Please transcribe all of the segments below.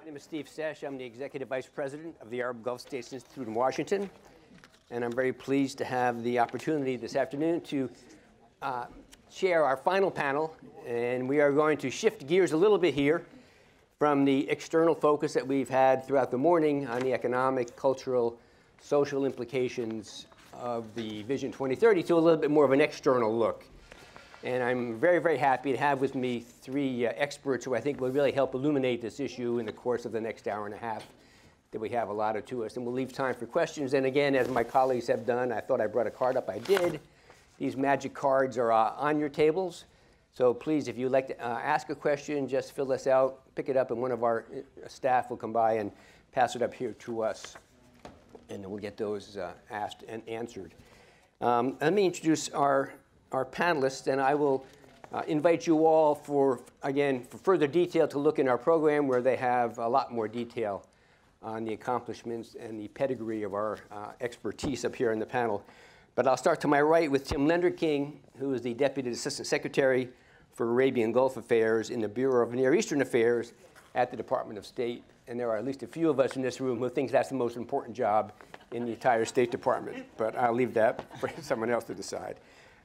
My name is Steve Sesh. I'm the Executive Vice President of the Arab Gulf States Institute in Washington. And I'm very pleased to have the opportunity this afternoon to share our final panel. And we are going to shift gears a little bit here from the external focus that we've had throughout the morning on the economic, cultural, social implications of the Vision 2030 to a little bit more of an external look. And I'm very, very happy to have with me three experts who I think will really help illuminate this issue in the course of the next hour and a half that we have allotted to us. And we'll leave time for questions. And again, as my colleagues have done, I thought I brought a card up. I did. These magic cards are on your tables. So please, if you'd like to ask a question, just fill this out, pick it up, and one of our staff will come by and pass it up here to us. And then we'll get those asked and answered. Let me introduce our panelists, and I will invite you all for further detail to look in our program where they have a lot more detail on the accomplishments and the pedigree of our expertise up here in the panel. But I'll start to my right with Tim Lenderking, who is the Deputy Assistant Secretary for Arabian Gulf Affairs in the Bureau of Near Eastern Affairs at the Department of State. And there are at least a few of us in this room who think that's the most important job in the entire State Department. But I'll leave that for someone else to decide.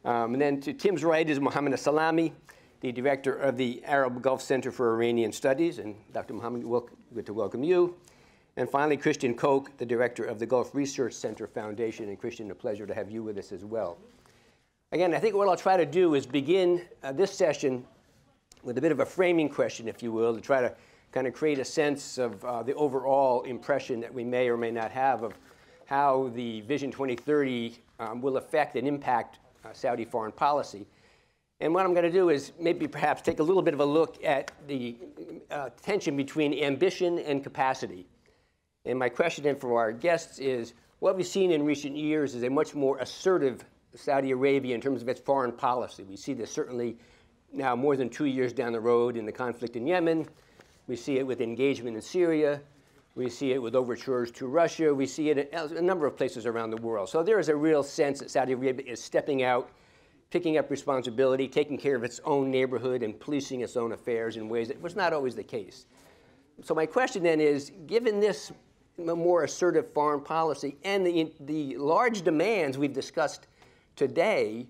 And then to Tim's right is Mohammed Salami, the director of the Arab Gulf Center for Iranian Studies. And Dr. Mohammed, good to welcome you. And finally, Christian Koch, the director of the Gulf Research Center Foundation. And Christian, a pleasure to have you with us as well. Again, I think what I'll try to do is begin this session with a bit of a framing question, if you will, to try to kind of create a sense of the overall impression that we may or may not have of how the Vision 2030 will affect and impact Saudi foreign policy. And what I'm going to do is maybe perhaps take a little bit of a look at the tension between ambition and capacity. And my question then for our guests is, what we've seen in recent years is a much more assertive Saudi Arabia in terms of its foreign policy. We see this certainly now more than 2 years down the road in the conflict in Yemen. We see it with engagement in Syria. We see it with overtures to Russia. We see it in a number of places around the world. So there is a real sense that Saudi Arabia is stepping out, picking up responsibility, taking care of its own neighborhood, and policing its own affairs in ways that was not always the case. So my question then is, given this more assertive foreign policy and the large demands we've discussed today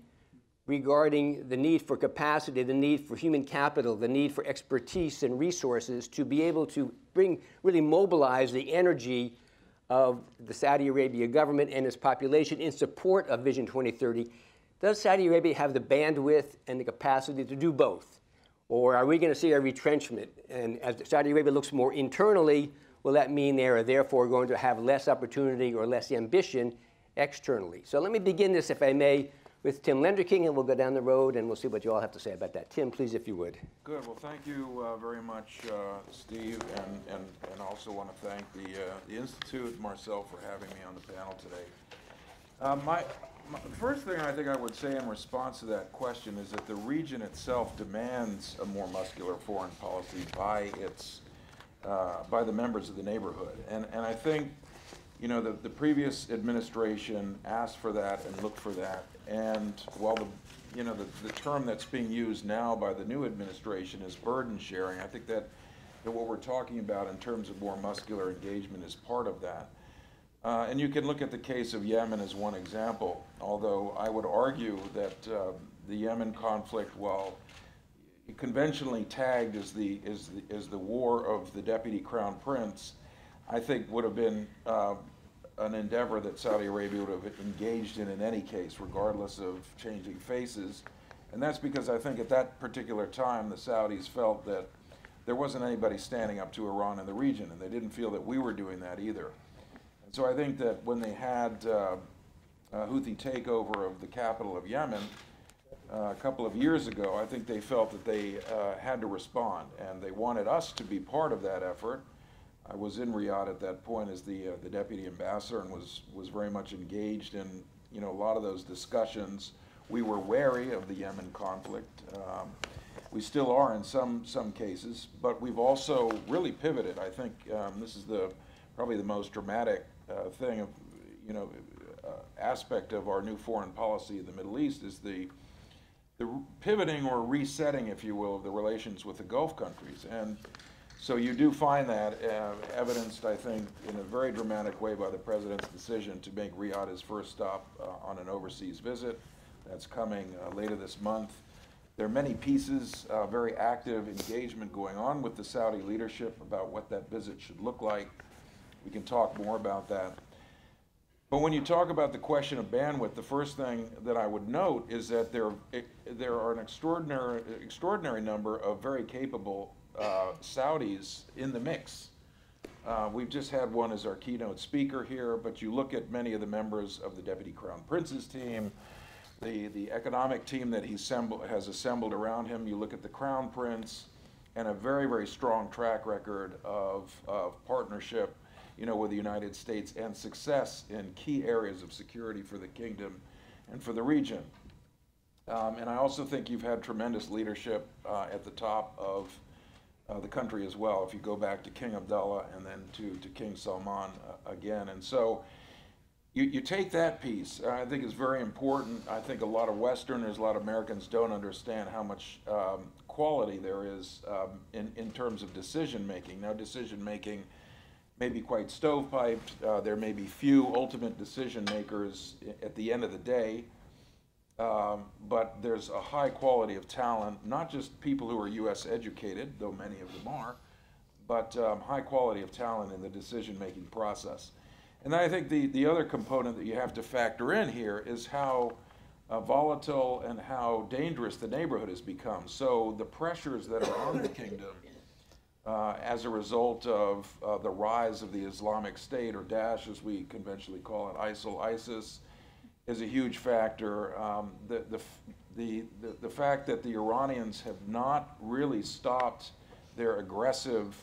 regarding the need for capacity, the need for human capital, the need for expertise and resources to be able to really mobilize the energy of the Saudi Arabia government and its population in support of Vision 2030, does Saudi Arabia have the bandwidth and the capacity to do both? Or are we going to see a retrenchment? And as Saudi Arabia looks more internally, will that mean they are therefore going to have less opportunity or less ambition externally? So let me begin this, if I may, with Tim Lenderking, and we'll go down the road, and we'll see what you all have to say about that. Tim, please, if you would. Good. Well, thank you very much, Steve, and also want to thank the Institute, Marcel, for having me on the panel today. My first thing I think I would say in response to that question is that the region itself demands a more muscular foreign policy by the members of the neighborhood, and I think, you know, the previous administration asked for that and looked for that. And while the term that's being used now by the new administration is burden sharing, I think that what we're talking about in terms of more muscular engagement is part of that. And you can look at the case of Yemen as one example, although I would argue that the Yemen conflict, while conventionally tagged as the war of the Deputy Crown Prince, I think would have been an endeavor that Saudi Arabia would have engaged in any case, regardless of changing faces. And that's because I think at that particular time, the Saudis felt that there wasn't anybody standing up to Iran in the region, and they didn't feel that we were doing that either. And so I think that when they had a Houthi takeover of the capital of Yemen a couple of years ago, I think they felt that they had to respond, and they wanted us to be part of that effort. I was in Riyadh at that point as the deputy ambassador and was very much engaged in, you know, a lot of those discussions. We were wary of the Yemen conflict. We still are in some cases, but we've also really pivoted. I think this is probably the most dramatic thing of, you know, aspect of our new foreign policy in the Middle East is the pivoting or resetting, if you will, of the relations with the Gulf countries. And So you do find that evidenced, I think, in a very dramatic way by the president's decision to make Riyadh his first stop on an overseas visit. That's coming later this month. There are many pieces, very active engagement going on with the Saudi leadership about what that visit should look like. We can talk more about that. But when you talk about the question of bandwidth, the first thing that I would note is that there are an extraordinary number of very capable Saudis in the mix. We've just had one as our keynote speaker here, but you look at many of the members of the Deputy Crown Prince's team, the economic team that he has assembled around him, you look at the Crown Prince, and a very, very strong track record of partnership, you know, with the United States and success in key areas of security for the kingdom and for the region. And I also think you've had tremendous leadership at the top of the country as well, if you go back to King Abdullah and then to King Salman again. And so you take that piece, I think is very important. I think a lot of Westerners, a lot of Americans don't understand how much quality there is in terms of decision making. Now, decision making may be quite stovepiped. There may be few ultimate decision makers at the end of the day. But there's a high quality of talent, not just people who are U.S. educated, though many of them are, but high quality of talent in the decision-making process. And I think the other component that you have to factor in here is how volatile and how dangerous the neighborhood has become. So the pressures that are on the kingdom as a result of the rise of the Islamic State, or Daesh as we conventionally call it, ISIL, ISIS, is a huge factor. The fact that the Iranians have not really stopped their aggressive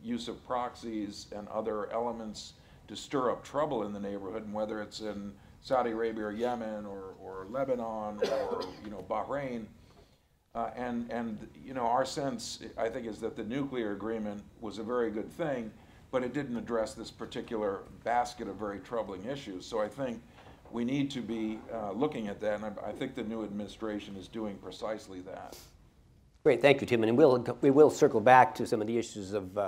use of proxies and other elements to stir up trouble in the neighborhood, and whether it's in Saudi Arabia or Yemen or Lebanon or Bahrain, and our sense, I think, is that the nuclear agreement was a very good thing, but it didn't address this particular basket of very troubling issues. So I think we need to be looking at that, and I think the new administration is doing precisely that. Great, thank you, Tim. And we will circle back to some of the issues of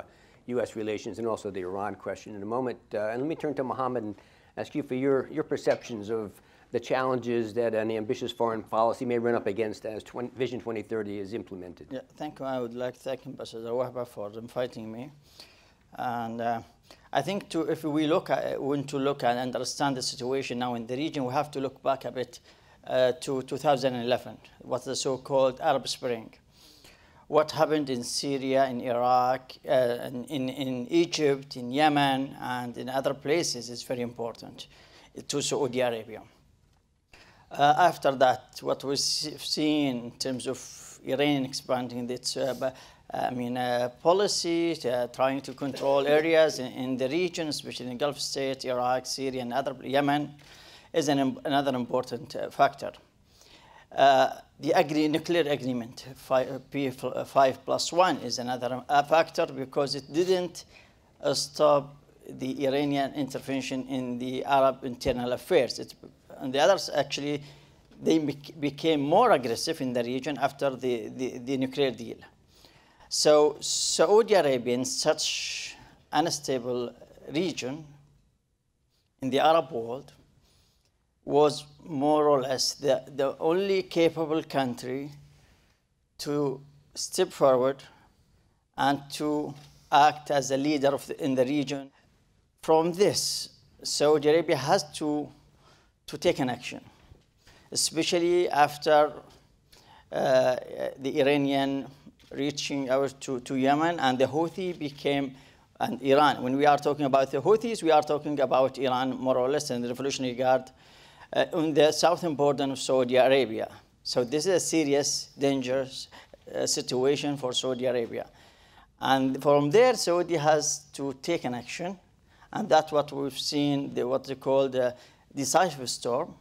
U.S. relations and also the Iran question in a moment. And let me turn to Mohammed and ask you for your perceptions of the challenges that an ambitious foreign policy may run up against as Vision 2030 is implemented. Yeah, thank you. I would like to thank Ambassador Wahba for inviting me. And I think if we want to look and understand the situation now in the region, we have to look back a bit to 2011, what's the so-called Arab Spring. What happened in Syria, in Iraq, in Egypt, in Yemen, and in other places is very important to Saudi Arabia. After that, what we've seen in terms of Iran expanding its policy, trying to control areas in the region, especially in Gulf States, Iraq, Syria, and Yemen, is another important factor. The nuclear agreement, 5+1, is another factor because it didn't stop the Iranian intervention in the Arab internal affairs. And the others, actually, they became more aggressive in the region after the nuclear deal. So Saudi Arabia, in such unstable region in the Arab world, was more or less the only capable country to step forward and to act as a leader in the region. From this, Saudi Arabia has to take an action, especially after the Iranian reaching out to Yemen, and the Houthi became, and Iran. When we are talking about the Houthis, we are talking about Iran more or less, and the Revolutionary Guard on the southern border of Saudi Arabia. So this is a serious, dangerous situation for Saudi Arabia. And from there, Saudi has to take an action, and that's what we've seen, what they call the decisive storm,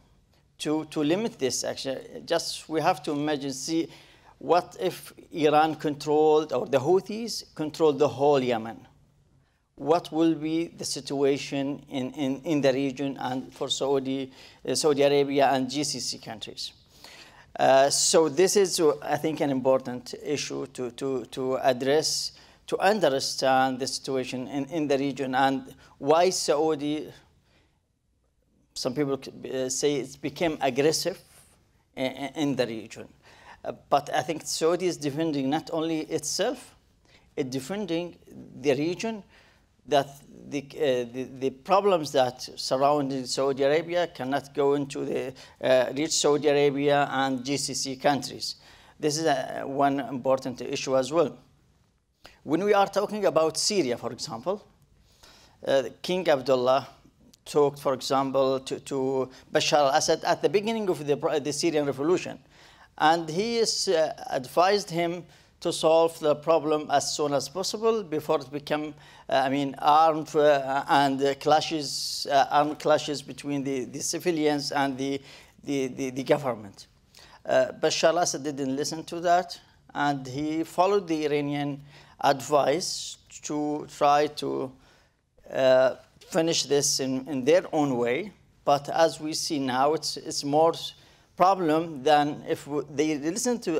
to limit this action. Just we have to imagine, see, what if Iran controlled, or the Houthis controlled the whole Yemen? What will be the situation in the region and for Saudi Arabia and GCC countries? So this is, I think, an important issue to address, to understand the situation in the region and why Saudi, some people say it's become aggressive in the region. But I think Saudi is defending not only itself, it's defending the region, that the problems that surround Saudi Arabia cannot go into the reach Saudi Arabia and GCC countries. This is one important issue as well. When we are talking about Syria, for example, King Abdullah talked, for example, to Bashar al-Assad at the beginning of the Syrian revolution. And he advised him to solve the problem as soon as possible before it become, armed and clashes, armed clashes between the civilians and the government. Bashar al-Assad didn't listen to that, and he followed the Iranian advice to try to finish this in their own way. But as we see now, it's more problem than if they listen to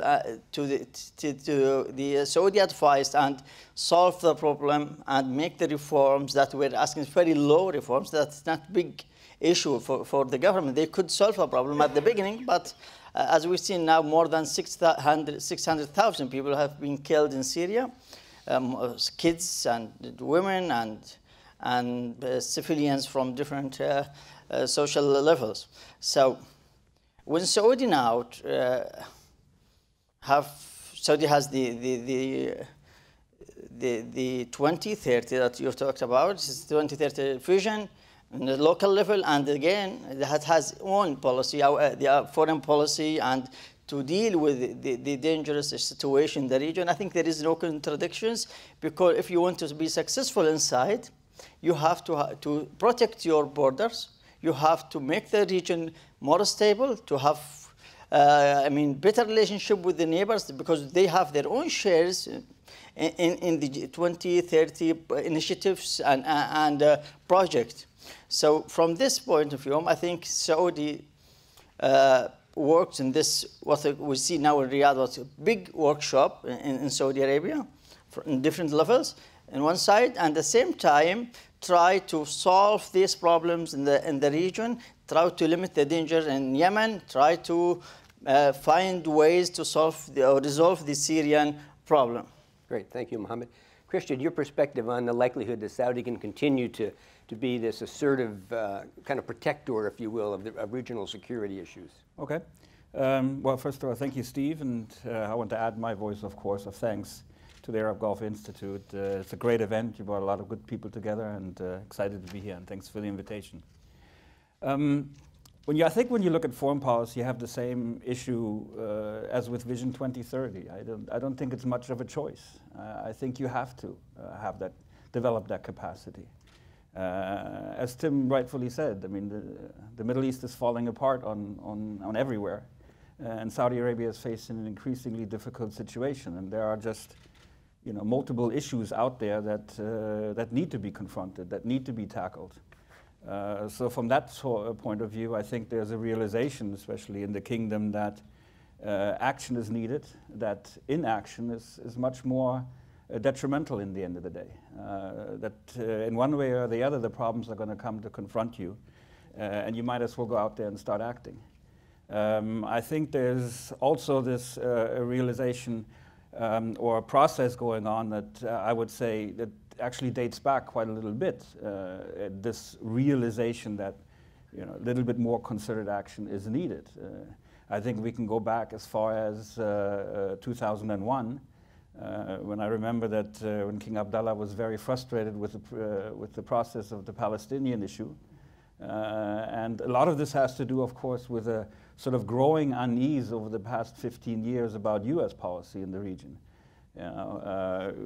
the Saudi advice and solve the problem and make the reforms that we're asking, very low reforms. That's not big issue for the government. They could solve a problem at the beginning, but as we've seen now, more than 600,000 people have been killed in Syria, kids and women and civilians from different social levels. So when Saudi now Saudi has the 2030 that you've talked about, it's 2030 vision on the local level, and again, it has own policy, the foreign policy, and to deal with the dangerous situation in the region. I think there is no contradictions, because if you want to be successful inside, you have to protect your borders. You have to make the region more stable, to have, better relationship with the neighbors, because they have their own shares in the 2030 initiatives and projects. So from this point of view, I think Saudi works in this, what we see now in Riyadh, was a big workshop in Saudi Arabia in different levels on one side, and at the same time try to solve these problems in the region, try to limit the danger in Yemen, try to find ways to resolve the Syrian problem. Great, thank you, Mohammed. Christian, your perspective on the likelihood that Saudi can continue to be this assertive kind of protector, if you will, of regional security issues. Okay. Well, first of all, thank you, Steve, and I want to add my voice, of course, of thanks to the Arab Gulf Institute. It's a great event. You brought a lot of good people together, and excited to be here, and thanks for the invitation. I think when you look at foreign policy, you have the same issue as with Vision 2030. I don't think it's much of a choice. I think you have to develop that capacity. As Tim rightfully said, the Middle East is falling apart on everywhere, and Saudi Arabia is facing an increasingly difficult situation, and there are just multiple issues out there that need to be confronted, that need to be tackled. So from that point of view, I think there's a realization, especially in the kingdom, that action is needed, that inaction is much more detrimental in the end of the day. That in one way or the other, the problems are going to come to confront you, and you might as well go out there and start acting. I think there's also this realization or a process going on that I would say that actually dates back quite a little bit. This realization that a little bit more concerted action is needed. I think we can go back as far as 2001, when I remember that when King Abdullah was very frustrated with the process of the Palestinian issue. And a lot of this has to do, of course, with a sort of growing unease over the past 15 years about US policy in the region.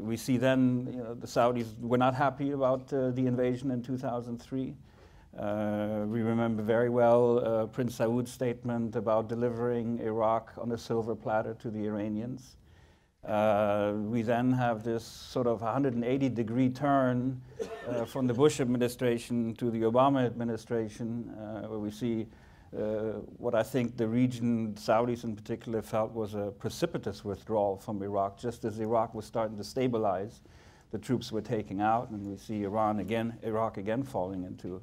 We see then the Saudis were not happy about the invasion in 2003. We remember very well Prince Saud's statement about delivering Iraq on a silver platter to the Iranians. We then have this sort of 180-degree turn from the Bush administration to the Obama administration, where we see what I think the region, Saudis in particular, felt was a precipitous withdrawal from Iraq, just as Iraq was starting to stabilize. the troops were taking out, and we see Iraq again falling into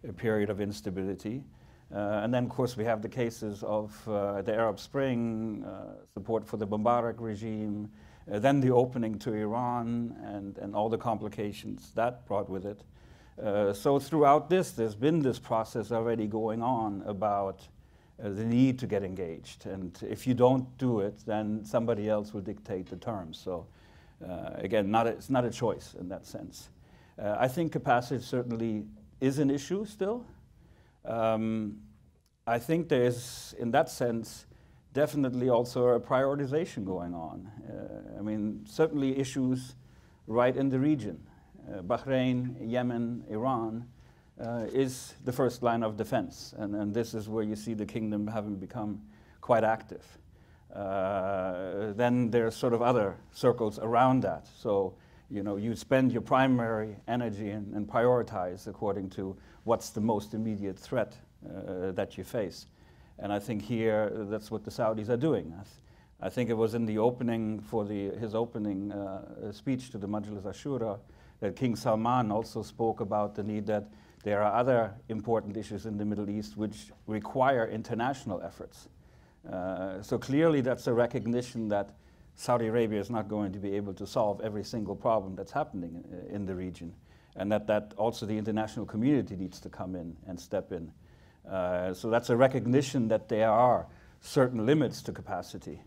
a period of instability. And then, of course, we have the cases of the Arab Spring, support for the Mubarak regime, then the opening to Iran, and all the complications that brought with it. So throughout this, there's been this process already going on about the need to get engaged. And if you don't do it, then somebody else will dictate the terms. So again, it's not a choice in that sense. I think capacity certainly is an issue still. I think there is, in that sense, definitely also a prioritization going on. I mean, certainly issues right in the region. Bahrain, Yemen, Iran is the first line of defense. And this is where you see the kingdom having become quite active. Then there's sort of other circles around that. So, you know, you spend your primary energy and prioritize according to what's the most immediate threat that you face. And I think here that's what the Saudis are doing. I think it was in the opening his opening speech to the Majlis Ashura that King Salman also spoke about the need that there are other important issues in the Middle East which require international efforts. So clearly that's a recognition that Saudi Arabia is not going to be able to solve every single problem that's happening in the region, and that also the international community needs to come in and step in. So that's a recognition that there are certain limits to capacity.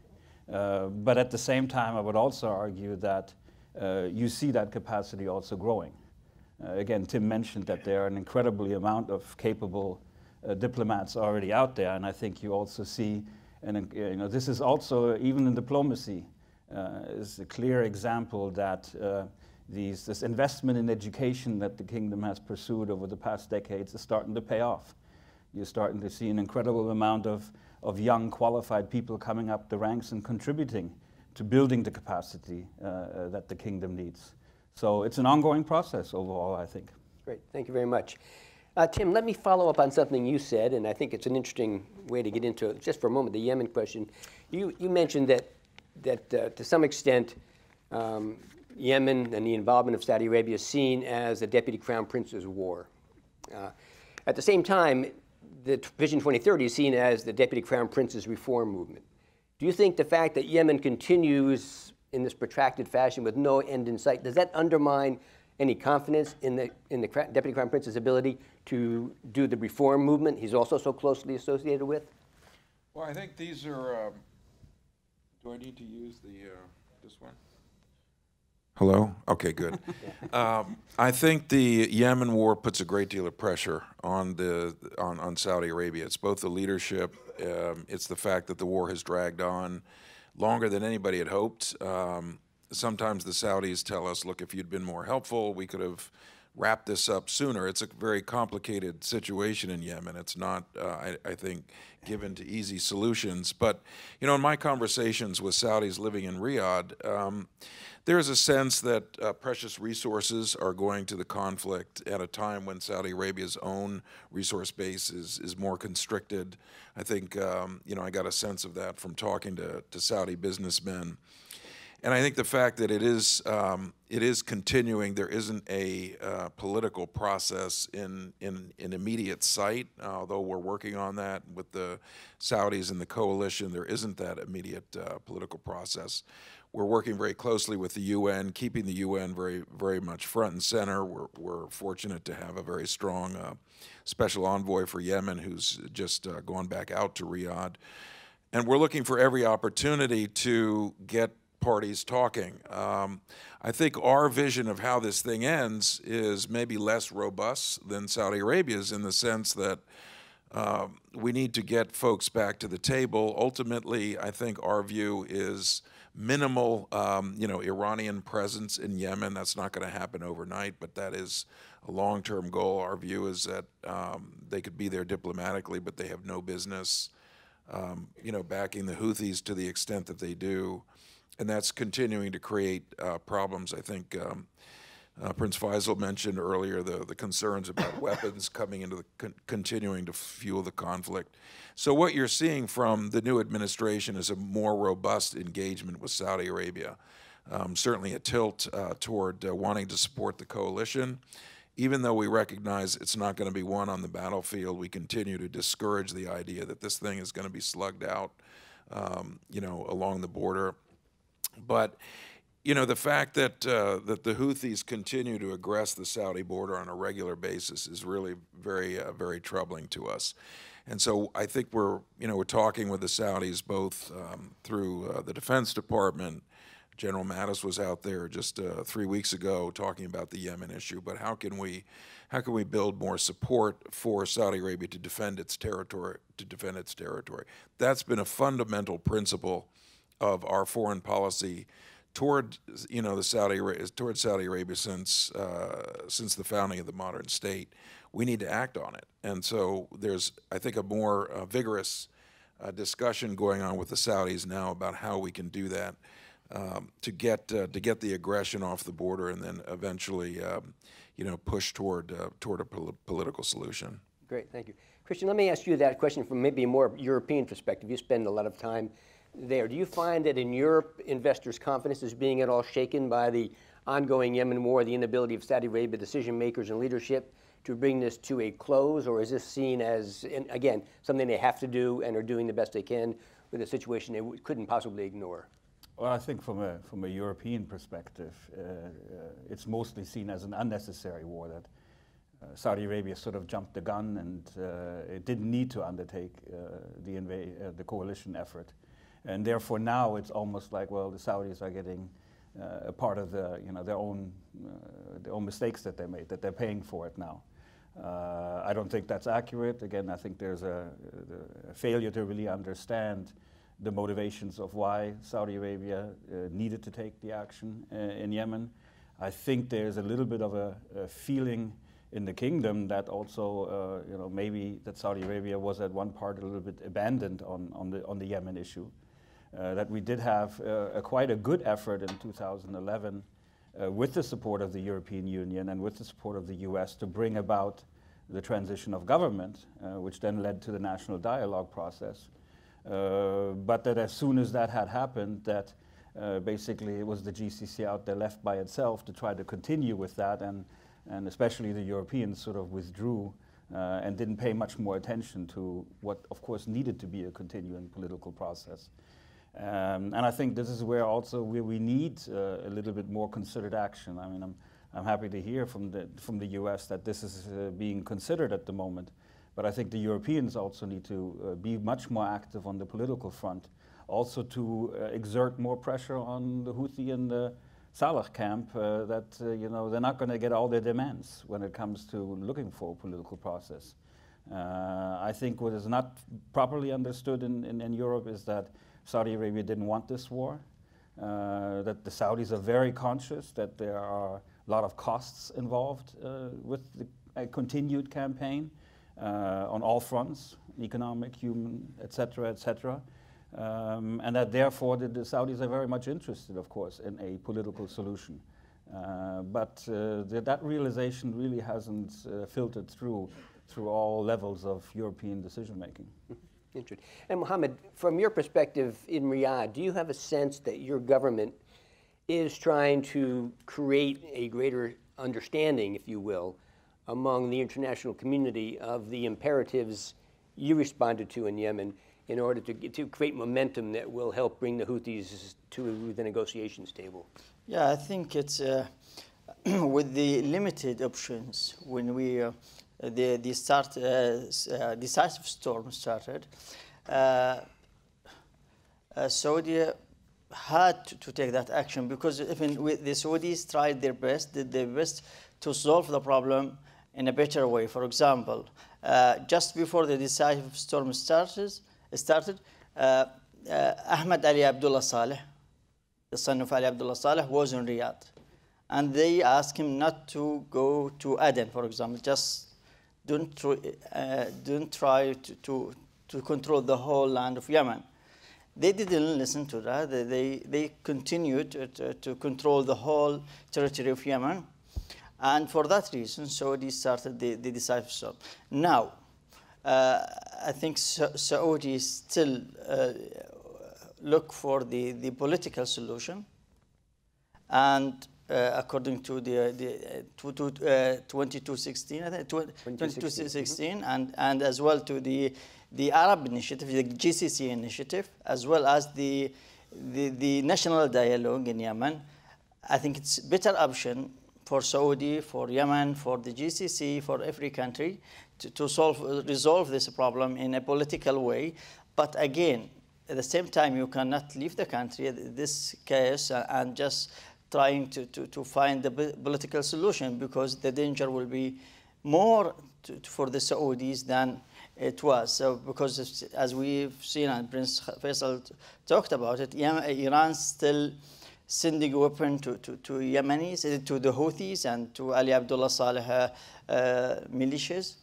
But at the same time, I would also argue that you see that capacity also growing. Again, Tim mentioned that there are an incredibly amount of capable diplomats already out there, and I think you also see, and you know, this is also, even in diplomacy, is a clear example that this investment in education that the kingdom has pursued over the past decades is starting to pay off. You're starting to see an incredible amount of young, qualified people coming up the ranks and contributing to building the capacity that the kingdom needs. So it's an ongoing process overall, I think. Great, thank you very much. Tim, let me follow up on something you said, and I think it's an interesting way to get into it. Just for a moment, the Yemen question. You mentioned that to some extent, Yemen and the involvement of Saudi Arabia is seen as a deputy crown prince's war. At the same time, the Vision 2030 is seen as the deputy crown prince's reform movement. Do you think the fact that Yemen continues in this protracted fashion with no end in sight, does that undermine any confidence in the deputy crown prince's ability to do the reform movement he's also so closely associated with? Well, I think these are, do I need to use this one? Hello? Okay, good. I think the Yemen war puts a great deal of pressure on Saudi Arabia. It's both the leadership, it's the fact that the war has dragged on longer than anybody had hoped. Sometimes the Saudis tell us, look, if you'd been more helpful, we could have wrapped this up sooner. It's a very complicated situation in Yemen. It's not, I think, given to easy solutions. But, you know, in my conversations with Saudis living in Riyadh, there's a sense that precious resources are going to the conflict at a time when Saudi Arabia's own resource base is more constricted. I think, you know, I got a sense of that from talking to Saudi businessmen. And I think the fact that it is continuing, there isn't a political process in immediate sight, although we're working on that with the Saudis and the coalition, there isn't that immediate political process. We're working very closely with the UN, keeping the UN very, very much front and center. We're fortunate to have a very strong special envoy for Yemen who's just gone back out to Riyadh. And we're looking for every opportunity to get parties talking. I think our vision of how this thing ends is maybe less robust than Saudi Arabia's in the sense that we need to get folks back to the table. Ultimately, I think our view is minimal, you know, Iranian presence in Yemen. That's not going to happen overnight, but that is a long-term goal. Our view is that they could be there diplomatically, but they have no business, you know, backing the Houthis to the extent that they do. And that's continuing to create problems. I think Prince Faisal mentioned earlier the concerns about weapons coming into continuing to fuel the conflict. So what you're seeing from the new administration is a more robust engagement with Saudi Arabia. certainly a tilt toward wanting to support the coalition. Even though we recognize it's not going to be won on the battlefield, we continue to discourage the idea that this thing is going to be slugged out, along the border. But, the fact that that the Houthis continue to aggress the Saudi border on a regular basis is really very, very troubling to us. And so I think we're talking with the Saudis both through the Defense Department. General Mattis was out there just 3 weeks ago talking about the Yemen issue. But how can we build more support for Saudi Arabia to defend its territory? That's been a fundamental principle of our foreign policy toward Saudi Arabia since the founding of the modern state. We need to act on it, and so there's, I think, a more vigorous discussion going on with the Saudis now about how we can do that. To get the aggression off the border, and then eventually, push toward a political solution. Great, thank you. Christian, let me ask you that question from maybe a more European perspective. You spend a lot of time there. Do you find that in Europe, investors' confidence is being at all shaken by the ongoing Yemen war, the inability of Saudi Arabia decision makers and leadership to bring this to a close, or is this seen as, again, something they have to do and are doing the best they can with a situation they couldn't possibly ignore? Well, I think from a European perspective, it's mostly seen as an unnecessary war, that Saudi Arabia sort of jumped the gun, and it didn't need to undertake the coalition effort. And therefore now it's almost like, well, the Saudis are getting a part of their own mistakes that they made, that they're paying for it now. I don't think that's accurate. Again, I think there's a failure to really understand the motivations of why Saudi Arabia needed to take the action in Yemen. I think there's a little bit of a feeling in the kingdom that also, maybe that Saudi Arabia was at one part a little bit abandoned on the Yemen issue. That we did have quite a good effort in 2011 with the support of the European Union and with the support of the US to bring about the transition of government, which then led to the national dialogue process. But that as soon as that had happened, that basically it was the GCC out there left by itself to try to continue with that, and especially the Europeans sort of withdrew and didn't pay much more attention to what, of course, needed to be a continuing political process. And I think this is where also we need a little bit more considered action. I mean, I'm happy to hear from the US that this is being considered at the moment. But I think the Europeans also need to be much more active on the political front, also to exert more pressure on the Houthi and the Saleh camp that they're not going to get all their demands when it comes to looking for a political process. I think what is not properly understood in Europe is that Saudi Arabia didn't want this war, that the Saudis are very conscious that there are a lot of costs involved with the continued campaign. On all fronts, economic, human, etc., etc., and that therefore the Saudis are very much interested, of course, in a political solution. But that realization really hasn't filtered through all levels of European decision-making. Interesting. And Mohammed, from your perspective in Riyadh, do you have a sense that your government is trying to create a greater understanding, if you will, among the international community of the imperatives you responded to in Yemen in order to create momentum that will help bring the Houthis to the negotiations table? Yeah, I think it's with the limited options when the decisive storm started, Saudi had to take that action, because even the Saudis tried their best, did their best to solve the problem in a better way. For example, just before the decisive storm started, Ahmed Ali Abdullah Saleh, the son of Ali Abdullah Saleh, was in Riyadh. And they asked him not to go to Aden, for example. Just don't try to control the whole land of Yemen. They didn't listen to that. They continued to control the whole territory of Yemen. And for that reason, Saudi started the decisive storm. Now, I think Saudi still look for the political solution. and according to the 2216, I think 2216, and as well to the Arab initiative, the GCC initiative, as well as the national dialogue in Yemen. I think it's a better option for Saudi, for Yemen, for the GCC, for every country to resolve this problem in a political way. But again, at the same time, you cannot leave the country, this chaos, and just trying to find the political solution, because the danger will be more for the Saudis than it was. So, because as we've seen, and Prince Faisal talked about it, Iran's still sending weapons to Yemenis, to the Houthis and to Ali Abdullah Saleh militias.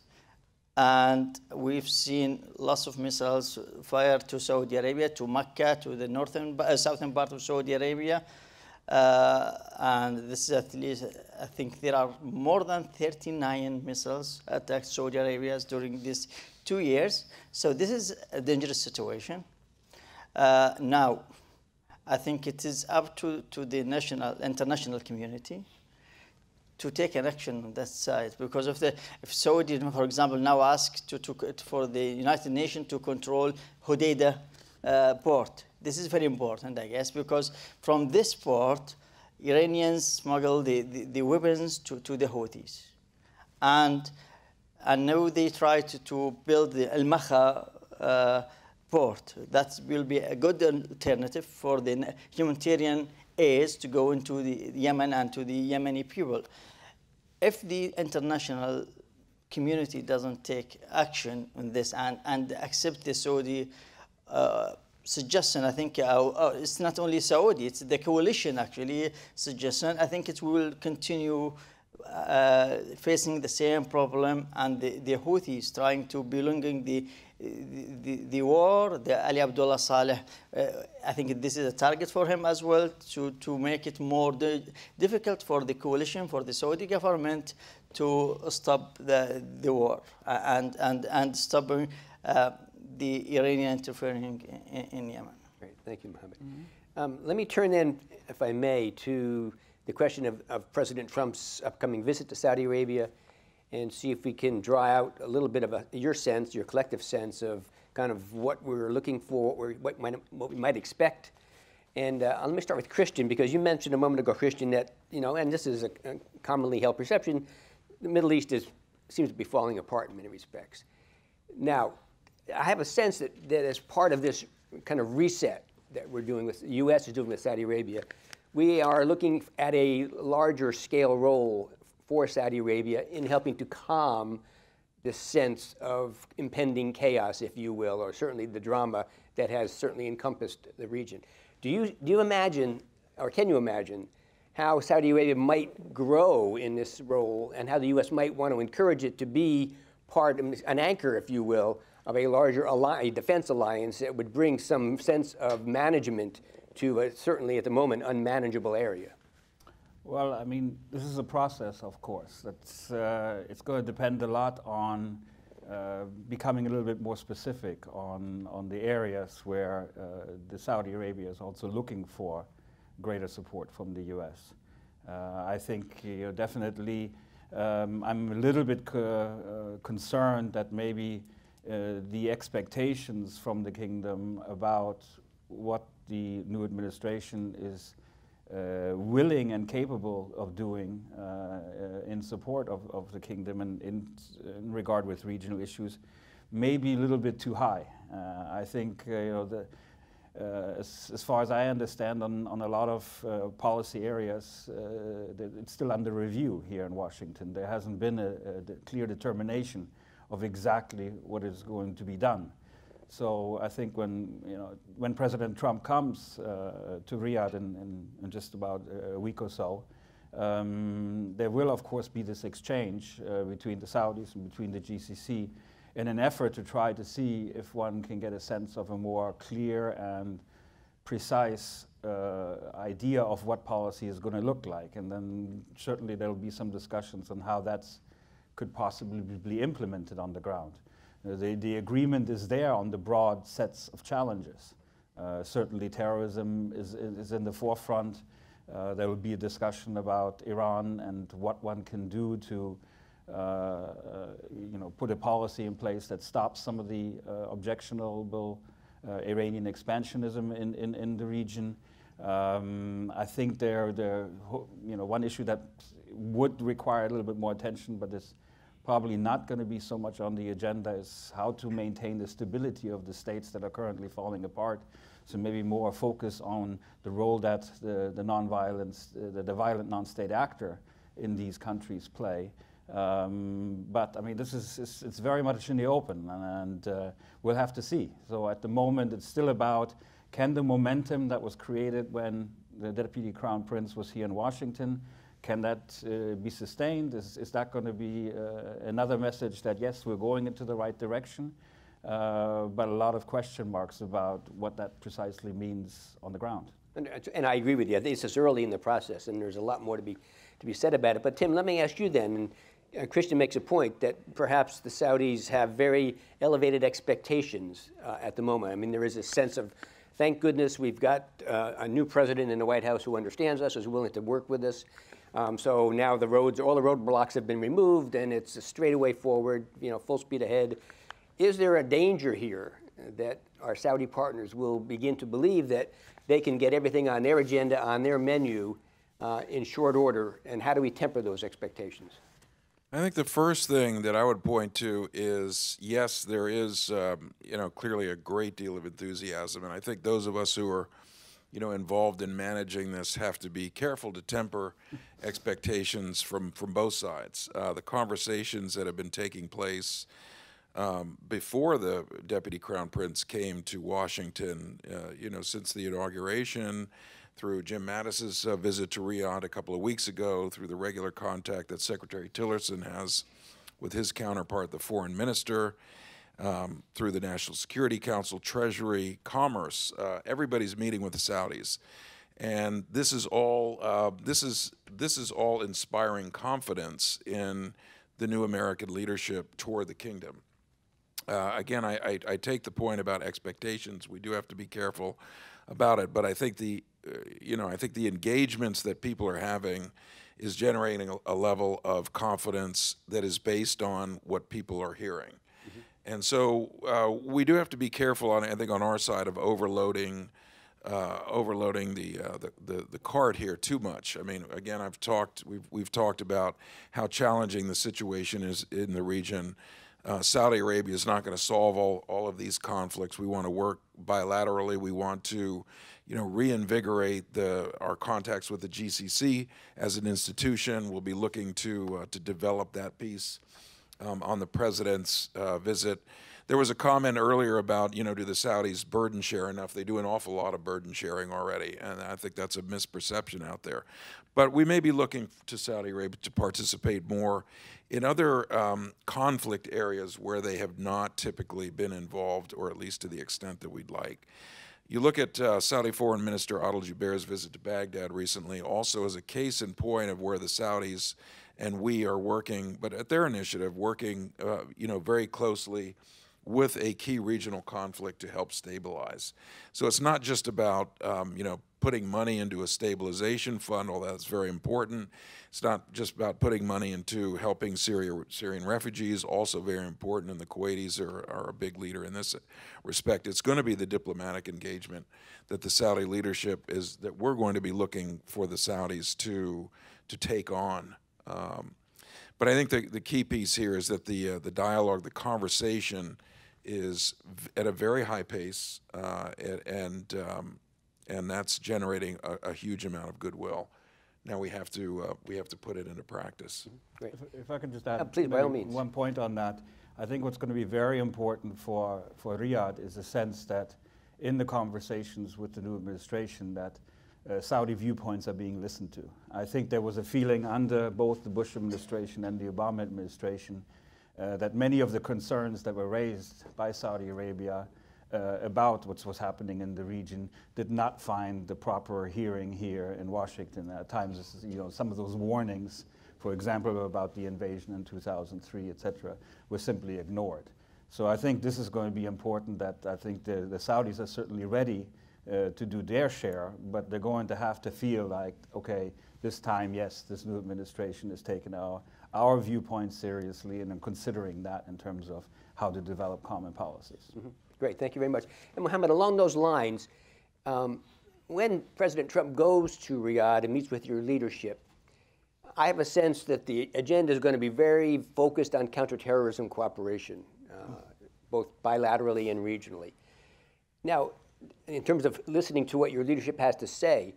And we've seen lots of missiles fired to Saudi Arabia, to Mecca, to the southern part of Saudi Arabia. And this is at least, I think there are more than 39 missiles attacked Saudi Arabia during these 2 years. So this is a dangerous situation. Now, I think it is up to the international community to take an action on that side, because if Saudi, for example, now asked for the United Nations to control Hodeidah port. This is very important, I guess, because from this port, Iranians smuggle the weapons to the Houthis. And now they try to build the Al-Makha port. That will be a good alternative for the humanitarian aid to go into the Yemen and to the Yemeni people. If the international community doesn't take action on this and accept the Saudi suggestion, I think it's not only Saudi, it's the coalition actually suggestion. I think it will continue facing the same problem, and the Houthis trying to belonging the war, the Ali Abdullah Saleh, I think this is a target for him as well, to make it more difficult for the coalition, for the Saudi government to stop the war and stop the Iranian interfering in Yemen. Great, thank you, Mohammed. Let me turn then, if I may, to the question of President Trump's upcoming visit to Saudi Arabia, and see if we can draw out a little bit of your sense, your collective sense of kind of what we're looking for, what we might expect. And let me start with Christian, because you mentioned a moment ago, Christian, that, and this is a commonly held perception, the Middle East seems to be falling apart in many respects. Now, I have a sense that as part of this kind of reset that we're doing with, the U.S. is doing with Saudi Arabia, we are looking at a larger scale role for Saudi Arabia in helping to calm this sense of impending chaos, if you will, or certainly the drama that has certainly encompassed the region. Do you imagine, or can you imagine, how Saudi Arabia might grow in this role, and how the U.S. might want to encourage it to be part, an anchor, if you will, of a larger defense alliance that would bring some sense of management to a, certainly at the moment, unmanageable area? Well, I mean, this is a process, of course. It's going to depend a lot on becoming a little bit more specific on the areas where the Saudi Arabia is also looking for greater support from the U.S. I think definitely I'm a little bit concerned that maybe the expectations from the kingdom about what the new administration is willing and capable of doing in support of the kingdom and in regard with regional issues may be a little bit too high. I think as far as I understand, on a lot of policy areas, it's still under review here in Washington. There hasn't been a clear determination of exactly what is going to be done. So I think when President Trump comes to Riyadh in just about a week or so, there will of course be this exchange between the Saudis and between the GCC in an effort to try to see if one can get a sense of a more clear and precise idea of what policy is going to look like. And then certainly there will be some discussions on how that could possibly be implemented on the ground. The agreement is there on the broad sets of challenges. Certainly terrorism is in the forefront. There will be a discussion about Iran and what one can do to put a policy in place that stops some of the objectionable Iranian expansionism in the region. I think one issue that would require a little bit more attention, but is probably not going to be so much on the agenda, is how to maintain the stability of the states that are currently falling apart. So maybe more focus on the role that the violent non-state actor in these countries play. But I mean, it's very much in the open, and we'll have to see. So at the moment, it's still about, can the momentum that was created when the Deputy Crown Prince was here in Washington, can that be sustained? Is that going to be another message that, yes, we're going into the right direction, but a lot of question marks about what that precisely means on the ground? And I agree with you. I think it's just early in the process, and there's a lot more to be said about it. But Tim, let me ask you then, and Christian makes a point that perhaps the Saudis have very elevated expectations at the moment. I mean, there is a sense of, thank goodness we've got a new president in the White House who understands us, is willing to work with us. So now all the roadblocks have been removed, and it's a straightaway forward, full speed ahead. Is there a danger here that our Saudi partners will begin to believe that they can get everything on their agenda, on their menu, in short order, and how do we temper those expectations? I think the first thing that I would point to is, yes, there is, clearly a great deal of enthusiasm, and I think those of us who are, involved in managing this have to be careful to temper expectations from both sides. The conversations that have been taking place before the Deputy Crown Prince came to Washington, since the inauguration, through Jim Mattis's visit to Riyadh a couple of weeks ago, through the regular contact that Secretary Tillerson has with his counterpart, the foreign minister, through the National Security Council, Treasury, Commerce, everybody's meeting with the Saudis, and this is all inspiring confidence in the new American leadership toward the kingdom. Again, I take the point about expectations. We do have to be careful about it, but I think the engagements that people are having is generating a level of confidence that is based on what people are hearing. And so we do have to be careful, I think, on our side of overloading the cart here too much. I mean, again, we've talked about how challenging the situation is in the region. Saudi Arabia is not going to solve all of these conflicts. We want to work bilaterally. We want to, reinvigorate our contacts with the GCC as an institution. We'll be looking to develop that piece on the president's visit. There was a comment earlier about, do the Saudis burden share enough? They do an awful lot of burden sharing already, and I think that's a misperception out there. But we may be looking to Saudi Arabia to participate more in other conflict areas where they have not typically been involved, or at least to the extent that we'd like. You look at Saudi Foreign Minister Adel Jubeir's visit to Baghdad recently also as a case in point of where the Saudis and we are working, but at their initiative, working very closely with a key regional conflict to help stabilize. So it's not just about putting money into a stabilization fund, although that's very important. It's not just about putting money into helping Syrian refugees, also very important, and the Kuwaitis are a big leader in this respect. It's going to be the diplomatic engagement that the Saudi leadership that we're going to be looking for the Saudis to take on. But I think the key piece here is that the dialogue, the conversation, is at a very high pace, and that's generating a huge amount of goodwill. Now we have to put it into practice. Great. If I can just add please, by all means. one point on that, I think what's going to be very important for Riyadh is a sense that in the conversations with the new administration that Saudi viewpoints are being listened to. I think there was a feeling under both the Bush administration and the Obama administration that many of the concerns that were raised by Saudi Arabia about what was happening in the region did not find the proper hearing here in Washington. At times, some of those warnings, for example, about the invasion in 2003, etc., were simply ignored. So I think this is going to be important, that I think the Saudis are certainly ready to do their share, but they're going to have to feel like, okay, this time, yes, this new administration is taking our viewpoint seriously and considering that in terms of how to develop common policies. Mm-hmm. Great, thank you very much. And Mohammed, along those lines, when President Trump goes to Riyadh and meets with your leadership, I have a sense that the agenda is going to be very focused on counterterrorism cooperation, both bilaterally and regionally. Now, in terms of listening to what your leadership has to say,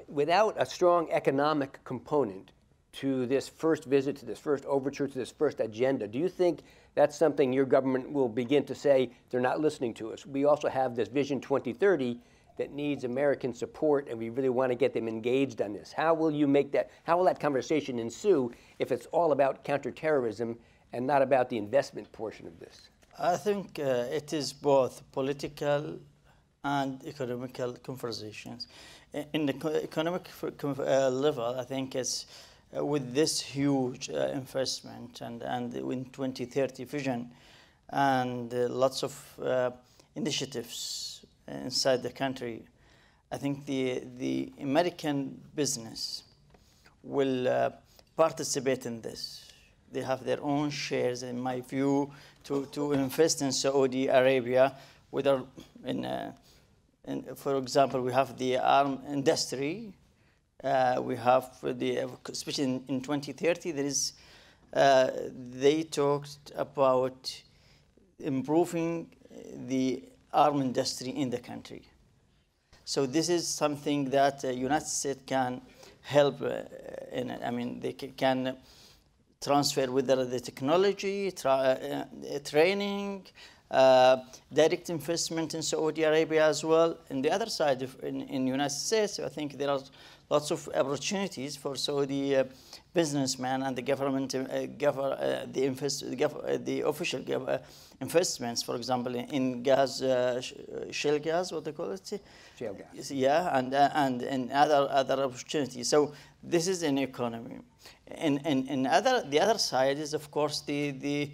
without a strong economic component to this first visit, to this first overture, to this first agenda, do you think that's something your government will begin to say, they're not listening to us? We also have this Vision 2030 that needs American support, and we really want to get them engaged on this. How will you make that, how will that conversation ensue if it's all about counterterrorism and not about the investment portion of this? I think it is both political and economical conversations. In the economic level, I think it's with this huge investment and in 2030 vision and lots of initiatives inside the country, I think the American business will participate in this. They have their own shares, in my view, to invest in Saudi Arabia, whether for example, we have the arm industry. We have especially in 2030, there is, they talked about improving the arm industry in the country. So this is something that the United States can help in. I mean, they can transfer whether the technology, training, direct investment in Saudi Arabia as well. And the other side, in the United States, I think there are lots of opportunities for Saudi businessmen and the government, the official investments, for example, in gas, shale gas, what they call it? Shale gas. Yeah, and other opportunities. So this is an economy. And the other side is, of course, the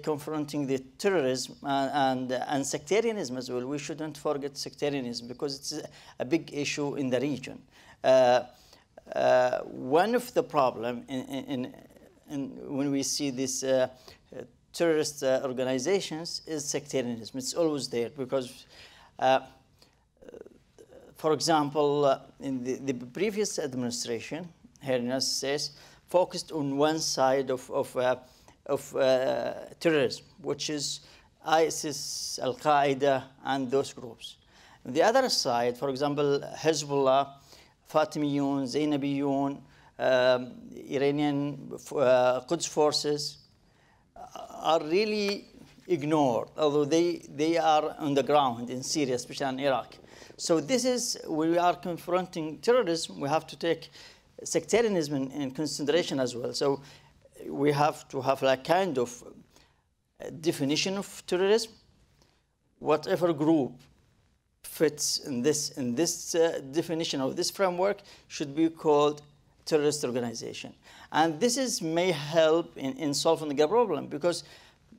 confronting the terrorism and sectarianism as well. We shouldn't forget sectarianism because it's a big issue in the region. One of the problem when we see these terrorist organizations is sectarianism. It's always there because, for example, in the previous administration here in the United States focused on one side of terrorism, which is ISIS, Al-Qaeda, and those groups. On the other side, for example, Hezbollah, Fatimiyun, Zainabiyun, Iranian Quds forces are really ignored, although they are on the ground in Syria, especially in Iraq. So this is, when we are confronting terrorism, we have to take sectarianism in consideration as well. So we have to have a kind of definition of terrorism. Whatever group fits in this definition of this framework should be called terrorist organization. And this may help in solving the problem, because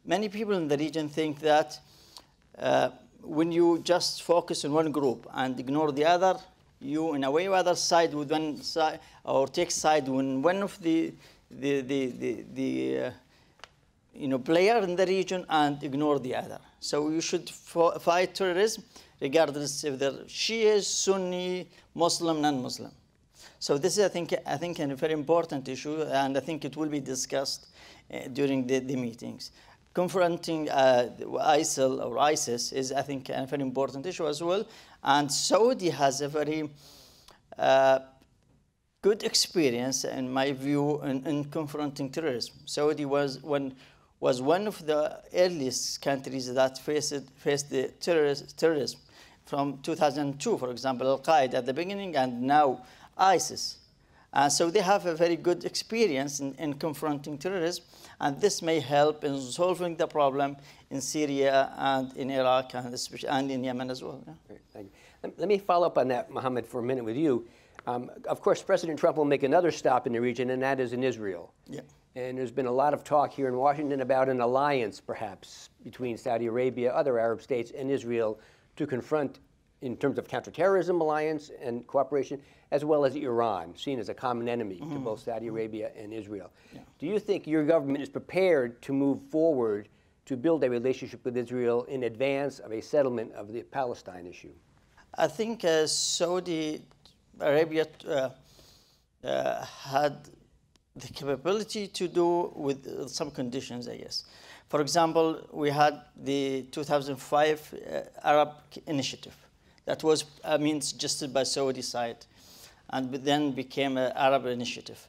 many people in the region think that when you just focus on one group and ignore the other, you in a way either side with one side or take side when one of the player in the region and ignore the other. So you should fight terrorism regardless if they're Shia, Sunni, Muslim, non-Muslim. So this is, I think, a very important issue, and I think it will be discussed during the meetings. Confronting ISIL or ISIS is, I think, a very important issue as well. And Saudi has a very good experience, in my view, in confronting terrorism. Saudi was one of the earliest countries that faced the terrorism from 2002, for example, Al-Qaeda at the beginning, and now ISIS. So they have a very good experience in confronting terrorism, and this may help in solving the problem in Syria and in Iraq and in Yemen as well. Yeah. Great, thank you. Let me follow up on that, Mohammed, for a minute with you. Of course, President Trump will make another stop in the region, and that is in Israel. Yeah. And there's been a lot of talk here in Washington about an alliance, perhaps, between Saudi Arabia, other Arab states, and Israel to confront in terms of counterterrorism alliance and cooperation, as well as Iran, seen as a common enemy to both Saudi Arabia and Israel. Yeah. Do you think your government is prepared to move forward to build a relationship with Israel in advance of a settlement of the Palestine issue? I think Saudi Arabia had the capability to do with some conditions, I guess. For example, we had the 2005 Arab Initiative that was, suggested by Saudi side, and then became an Arab Initiative.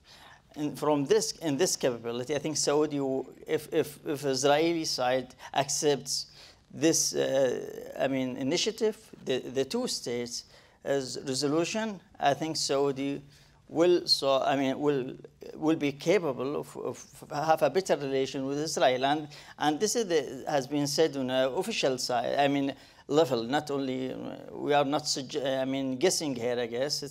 And from this, in this capability, I think Saudi, if Israeli side accepts this, initiative, the two states as resolution, I think Saudi will be capable of have a better relation with Israel, and this is has been said on an official side. Level. Not only we are not guessing here. I guess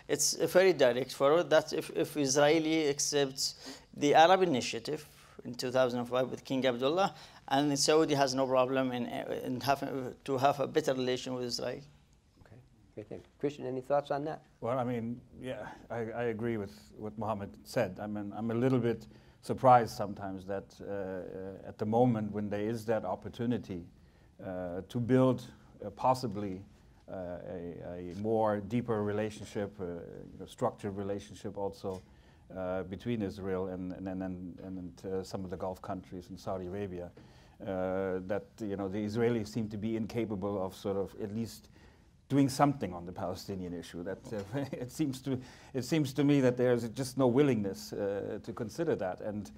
it's very direct forward that if Israeli accepts the Arab Initiative in 2005 with King Abdullah, and Saudi has no problem in having to have a better relation with Israel. Okay, thanks. Christian, any thoughts on that? Well, yeah, I agree with what Mohammed said. I'm a little bit surprised sometimes that at the moment when there is that opportunity to build possibly a more deeper relationship, structured relationship also between Israel and some of the Gulf countries and Saudi Arabia, that the Israelis seem to be incapable of sort of at least doing something on the Palestinian issue. That it seems to me that there's just no willingness to consider that, and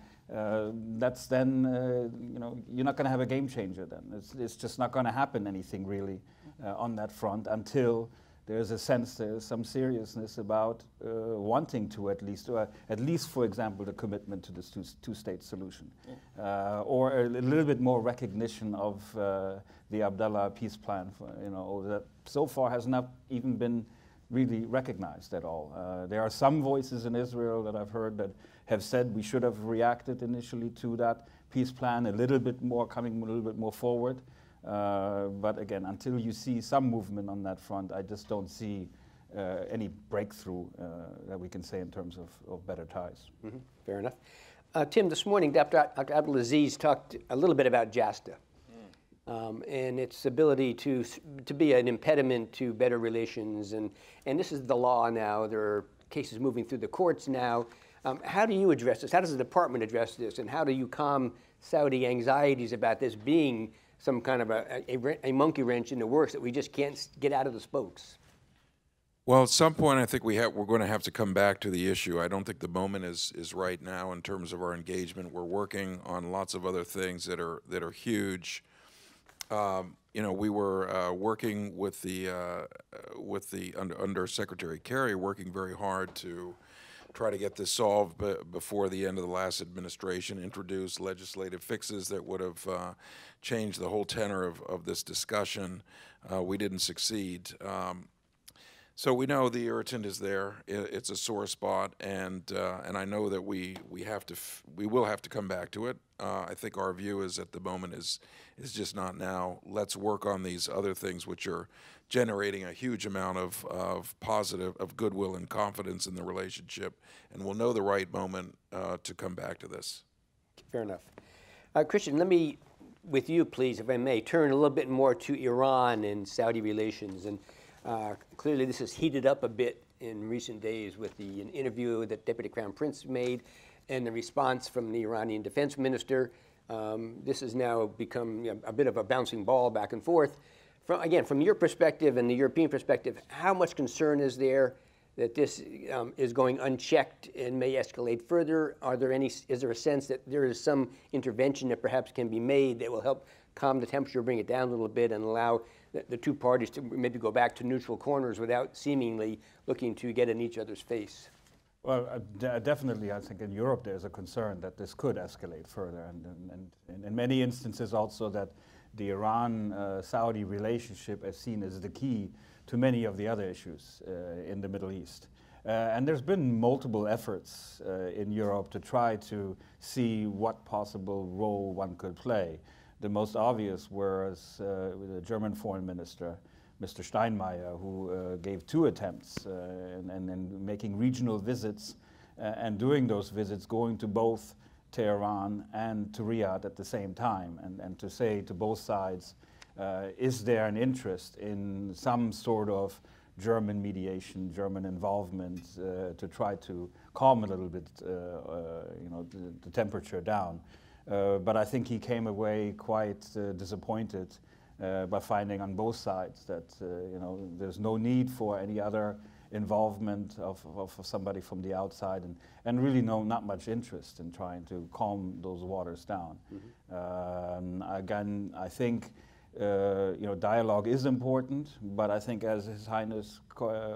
that's then you're not going to have a game changer. Then it's just not going to happen anything really on that front until there's a sense, there's some seriousness about wanting to at least, for example, the commitment to this two-state solution, or a little bit more recognition of the Abdullah peace plan, that so far has not even been really recognized at all. There are some voices in Israel that I've heard that have said we should have reacted initially to that peace plan coming a little bit more forward. But again, until you see some movement on that front, I just don't see any breakthrough that we can say in terms of better ties. Mm-hmm. Fair enough. Tim, this morning, Dr. Abdulaziz talked a little bit about JASTA and its ability to be an impediment to better relations. And this is the law now. There are cases moving through the courts now. How do you address this? How does the department address this? And how do you calm Saudi anxieties about this being some kind of a monkey wrench in the works that we just can't get out of the spokes? Well, at some point, I think we're going to have to come back to the issue. I don't think the moment is right now in terms of our engagement. We're working on lots of other things that are huge. We were working with the Under Secretary Kerry, working very hard to try to get this solved before the end of the last administration, introduce legislative fixes that would have changed the whole tenor of this discussion. We didn't succeed. So we know the irritant is there. It's a sore spot, and I know that we will have to come back to it. I think our view is at the moment is just not now. Let's work on these other things which are generating a huge amount of positive, of goodwill and confidence in the relationship, and we'll know the right moment to come back to this. Fair enough. Christian, let me, with you please, if I may, turn a little bit more to Iran and Saudi relations. And clearly this has heated up a bit in recent days with the interview that Deputy Crown Prince made and the response from the Iranian defense minister. This has now become a bit of a bouncing ball back and forth. From your perspective and the European perspective, how much concern is there that this is going unchecked and may escalate further? Is there a sense that there is some intervention that perhaps can be made that will help calm the temperature, bring it down a little bit, and allow the two parties to maybe go back to neutral corners without seemingly looking to get in each other's face? Well, definitely, I think in Europe there's a concern that this could escalate further, and in many instances also that the Iran-Saudi relationship is seen as the key to many of the other issues in the Middle East. And there's been multiple efforts in Europe to try to see what possible role one could play. The most obvious was the German foreign minister Mr. Steinmeier, who gave 2 attempts and making regional visits and doing those visits, going to both Tehran and to Riyadh at the same time, and to say to both sides, is there an interest in some sort of German mediation, German involvement to try to calm a little bit, the temperature down. But I think he came away quite disappointed by finding on both sides that there's no need for any other involvement of somebody from the outside, and really not much interest in trying to calm those waters down. Again, I think dialogue is important, but I think, as His Highness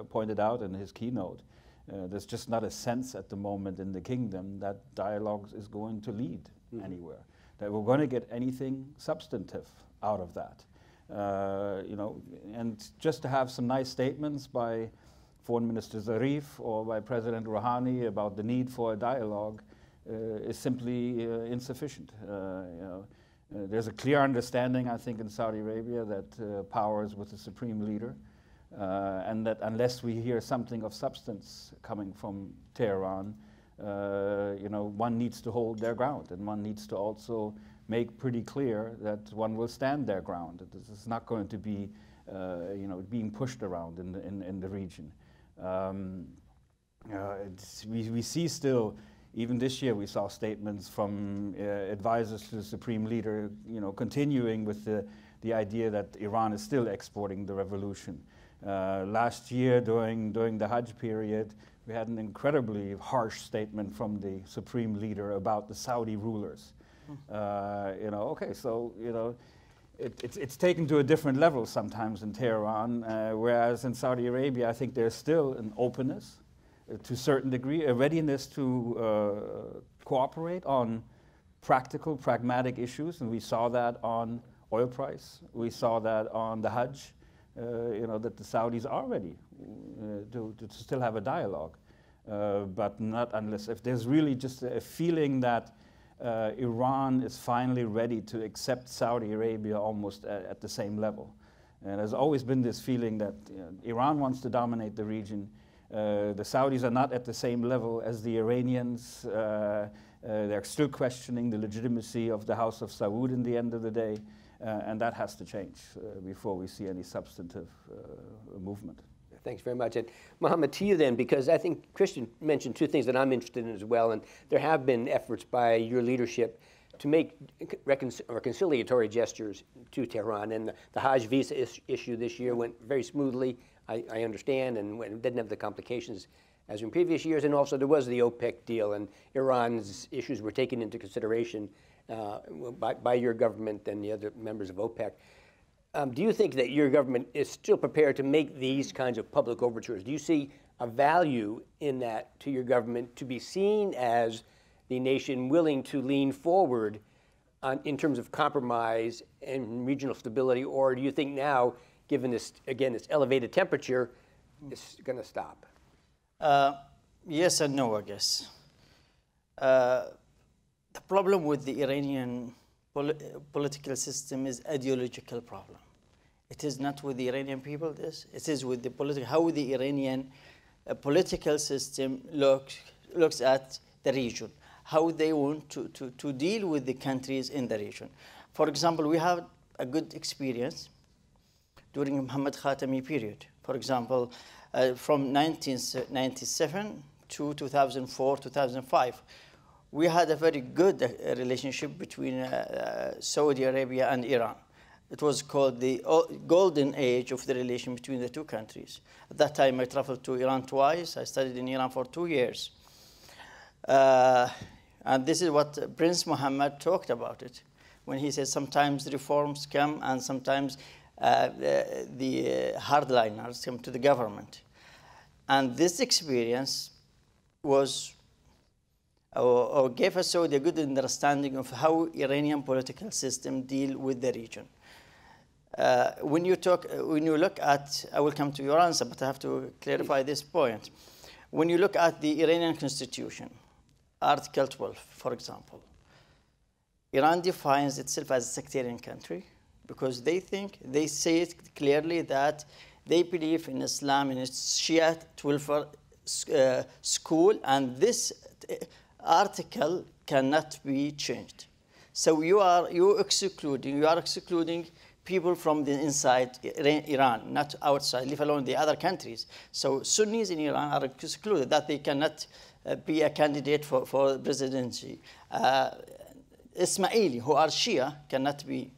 pointed out in his keynote, there's just not a sense at the moment in the kingdom that dialogue is going to lead anywhere, that we're going to get anything substantive out of that. And just to have some nice statements by Foreign Minister Zarif or by President Rouhani about the need for a dialogue is simply insufficient. There's a clear understanding, I think, in Saudi Arabia that power is with the supreme leader, and that unless we hear something of substance coming from Tehran, one needs to hold their ground, and one needs to also make pretty clear that one will stand their ground. That this is not going to be, being pushed around in the region. We see still, even this year, we saw statements from advisors to the supreme leader, continuing with the idea that Iran is still exporting the revolution. Last year, during the Hajj period, we had an incredibly harsh statement from the supreme leader about the Saudi rulers. It's taken to a different level sometimes in Tehran, whereas in Saudi Arabia, I think there's still an openness to a certain degree, a readiness to cooperate on practical, pragmatic issues, and we saw that on oil price. We saw that on the Hajj, that the Saudis are ready to still have a dialogue, but not unless, if there's really just a feeling that Iran is finally ready to accept Saudi Arabia almost at the same level. And there's always been this feeling that Iran wants to dominate the region. The Saudis are not at the same level as the Iranians. They're still questioning the legitimacy of the House of Saud in the end of the day. And that has to change before we see any substantive movement. Thanks very much. And Mohammed, to you then, because I think Christian mentioned 2 things that I'm interested in as well, and there have been efforts by your leadership to make reconciliatory gestures to Tehran, and the Hajj visa issue this year went very smoothly, I understand, and didn't have the complications as in previous years, and also there was the OPEC deal, and Iran's issues were taken into consideration by your government and the other members of OPEC. Do you think that your government is still prepared to make these kinds of public overtures? Do you see a value in that to your government to be seen as the nation willing to lean forward in terms of compromise and regional stability, or do you think now, given this, again, this elevated temperature, it's going to stop? Yes and no, I guess. The problem with the Iranian political system is ideological problem. It is not with the Iranian people, it is with the how the Iranian political system looks at the region, how they want to deal with the countries in the region. For example, we have a good experience during Mohammad Khatami period. For example, from 1997 to 2004, 2005, we had a very good relationship between Saudi Arabia and Iran. It was called the golden age of the relation between the 2 countries. At that time, I traveled to Iran twice. I studied in Iran for 2 years. And this is what Prince Mohammed talked about it, when he said sometimes reforms come and sometimes the hardliners come to the government. And this experience was or gave us a good understanding of how Iranian political system deal with the region. When you look at, I will come to your answer, but I have to clarify this point. When you look at the Iranian constitution, Article 12, for example, Iran defines itself as a sectarian country. because they say it clearly that they believe in Islam in its Shia 12 school, and this article cannot be changed. So you are excluding people from the inside Iran, not outside, leave alone the other countries. So Sunnis in Iran are excluded, that they cannot be a candidate for the presidency. Ismaili, who are Shia, cannot be.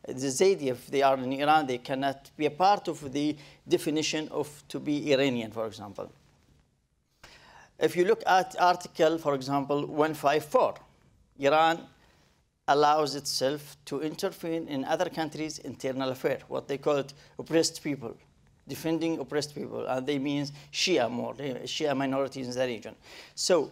The Zaydi, if they are in Iran, they cannot be a part of the definition of to be Iranian, for example. If you look at article, for example, 154, Iran allows itself to intervene in other countries' internal affairs, what they call it oppressed people, defending oppressed people, and they mean Shia more, Shia minorities in the region. So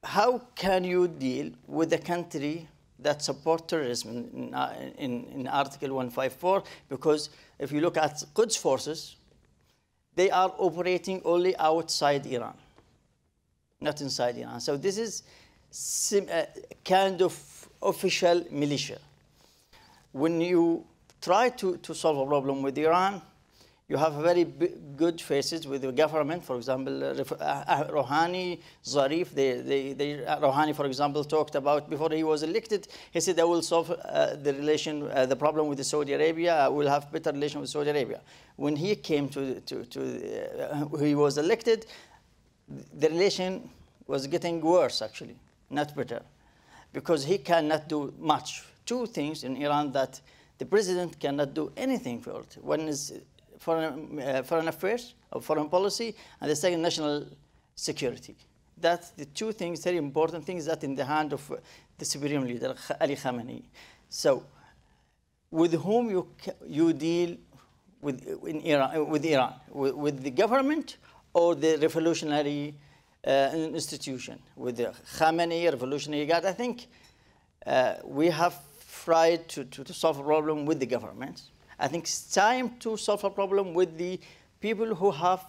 how can you deal with a country that supports terrorism in Article 154? Because if you look at Quds forces, they are operating only outside Iran, not inside Iran. So this is kind of official militia. When you try to solve a problem with Iran, you have very good faces with the government. For example, Rouhani, Zarif, Rouhani, for example, talked about before he was elected, he said, I will solve the problem with Saudi Arabia, I will have better relation with Saudi Arabia. When he came he was elected, the relation was getting worse, actually, not better, because he cannot do much. Two things in Iran that the president cannot do anything for it. One is foreign affairs or foreign policy, and the second, national security. That's the two things, very important things that in the hand of the supreme leader, Ali Khamenei. So with whom you deal in Iran, with the government or the revolutionary institution? With the Khamenei Revolutionary Guard, I think we have tried to solve a problem with the government. I think it's time to solve a problem with the people who have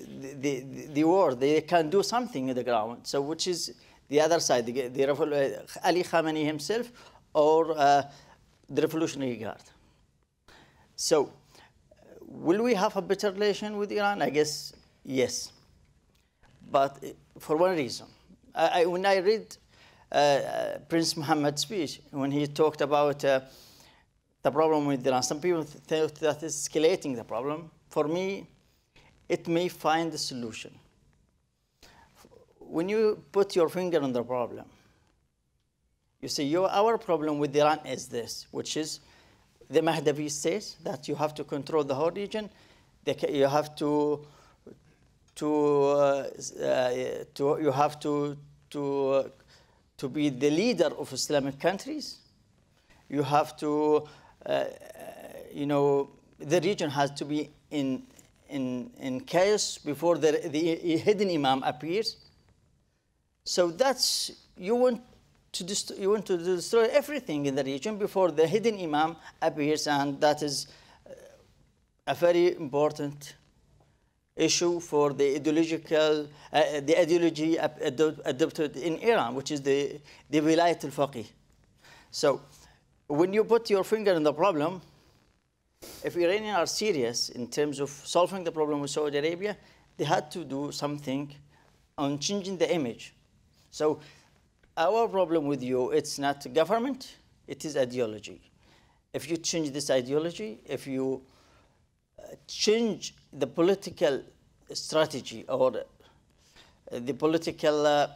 the war. They can do something in the ground. So which is the other side, Ali Khamenei himself or the Revolutionary Guard. So will we have a better relation with Iran? I guess yes. But for one reason. When I read Prince Mohammed's speech, when he talked about the problem with Iran, some people think that it's escalating the problem. For me, it may find a solution. When you put your finger on the problem, you say, our problem with Iran is this, which is the Mahdavi says that you have to control the whole region, you have to be the leader of Islamic countries. You have to, the region has to be in chaos before the hidden imam appears. So that's, you want to destroy everything in the region before the hidden imam appears, and that is a very important issue for the ideology adopted in Iran, which is the Wilayat al-Faqih. So when you put your finger on the problem, if Iranians are serious in terms of solving the problem with Saudi Arabia, they had to do something on changing the image. So our problem with you, it's not government, it is ideology. If you change this ideology, if you change the political strategy or the political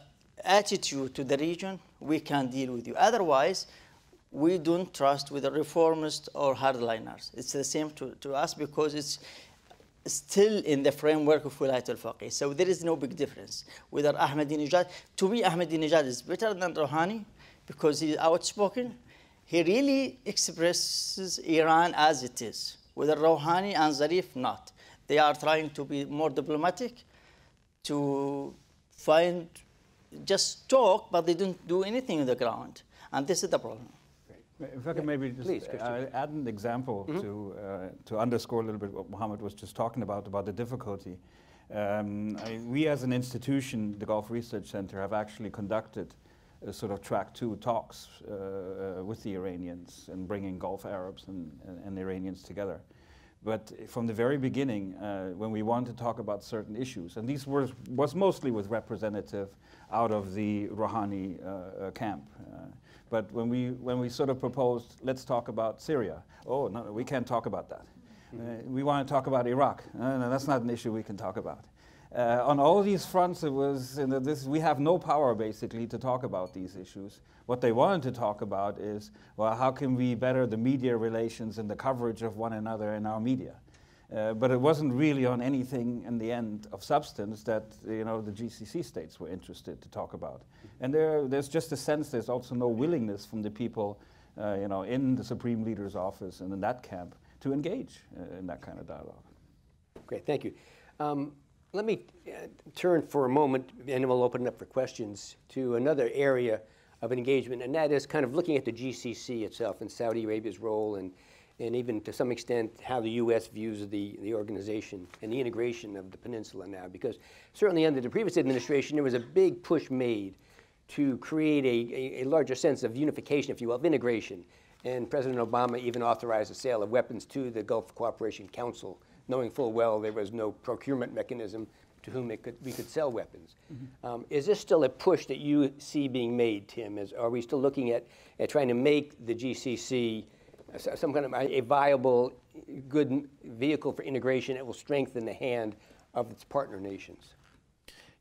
attitude to the region, we can deal with you. Otherwise, we don't trust with the reformists or hardliners. It's the same to us because it's still in the framework of Wilayat al-Faqih. So there is no big difference. Whether Ahmadinejad, to me, Ahmadinejad is better than Rouhani because he's outspoken. He really expresses Iran as it is. Whether Rouhani and Zarif, not. They are trying to be more diplomatic, to just talk, but they don't do anything on the ground. And this is the problem. If I can maybe just add an example to underscore a little bit what Mohammed was just talking about the difficulty. We as an institution, the Gulf Research Center, have actually conducted sort of track 2 talks with the Iranians and bringing Gulf Arabs and Iranians together. But from the very beginning, when we wanted to talk about certain issues, and these was mostly with representative out of the Rouhani camp. But when we sort of proposed, let's talk about Syria. Oh, no, we can't talk about that. We want to talk about Iraq. No, that's not an issue we can talk about. On all these fronts, it was, we have no power, basically, to talk about these issues. What they wanted to talk about is, well, how can we better the media relations and the coverage of one another in our media? But it wasn't really on anything in the end of substance that the GCC states were interested to talk about. And there's just a sense there's also no willingness from the people in the Supreme Leader's office and in that camp to engage in that kind of dialogue. Great, thank you. Let me turn for a moment, and then we'll open it up for questions, to another area of engagement, and that is kind of looking at the GCC itself and Saudi Arabia's role, and even to some extent how the U.S. views the organization and the integration of the peninsula now. Because certainly under the previous administration, there was a big push made to create a larger sense of unification, if you will, of integration. And President Obama even authorized the sale of weapons to the Gulf Cooperation Council, knowing full well there was no procurement mechanism to whom we could sell weapons. Mm-hmm. Is this still a push that you see being made, Tim? Are we still looking at trying to make the GCC some kind of a viable, good vehicle for integration that will strengthen the hand of its partner nations?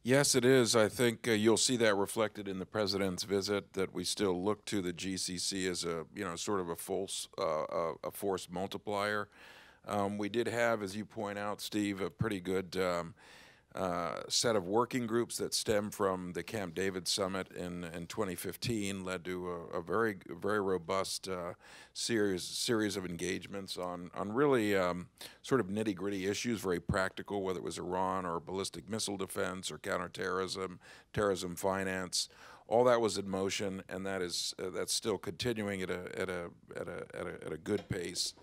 Yes, it is. I think you'll see that reflected in the president's visit, that we still look to the GCC as a, sort of a force multiplier. We did have, as you point out, Steve, a pretty good set of working groups that stem from the Camp David summit in 2015, led to a very robust series of engagements on really sort of nitty-gritty issues, very practical, whether it was Iran or ballistic missile defense or counterterrorism, terrorism finance. All that was in motion, and that's still continuing at a good pace.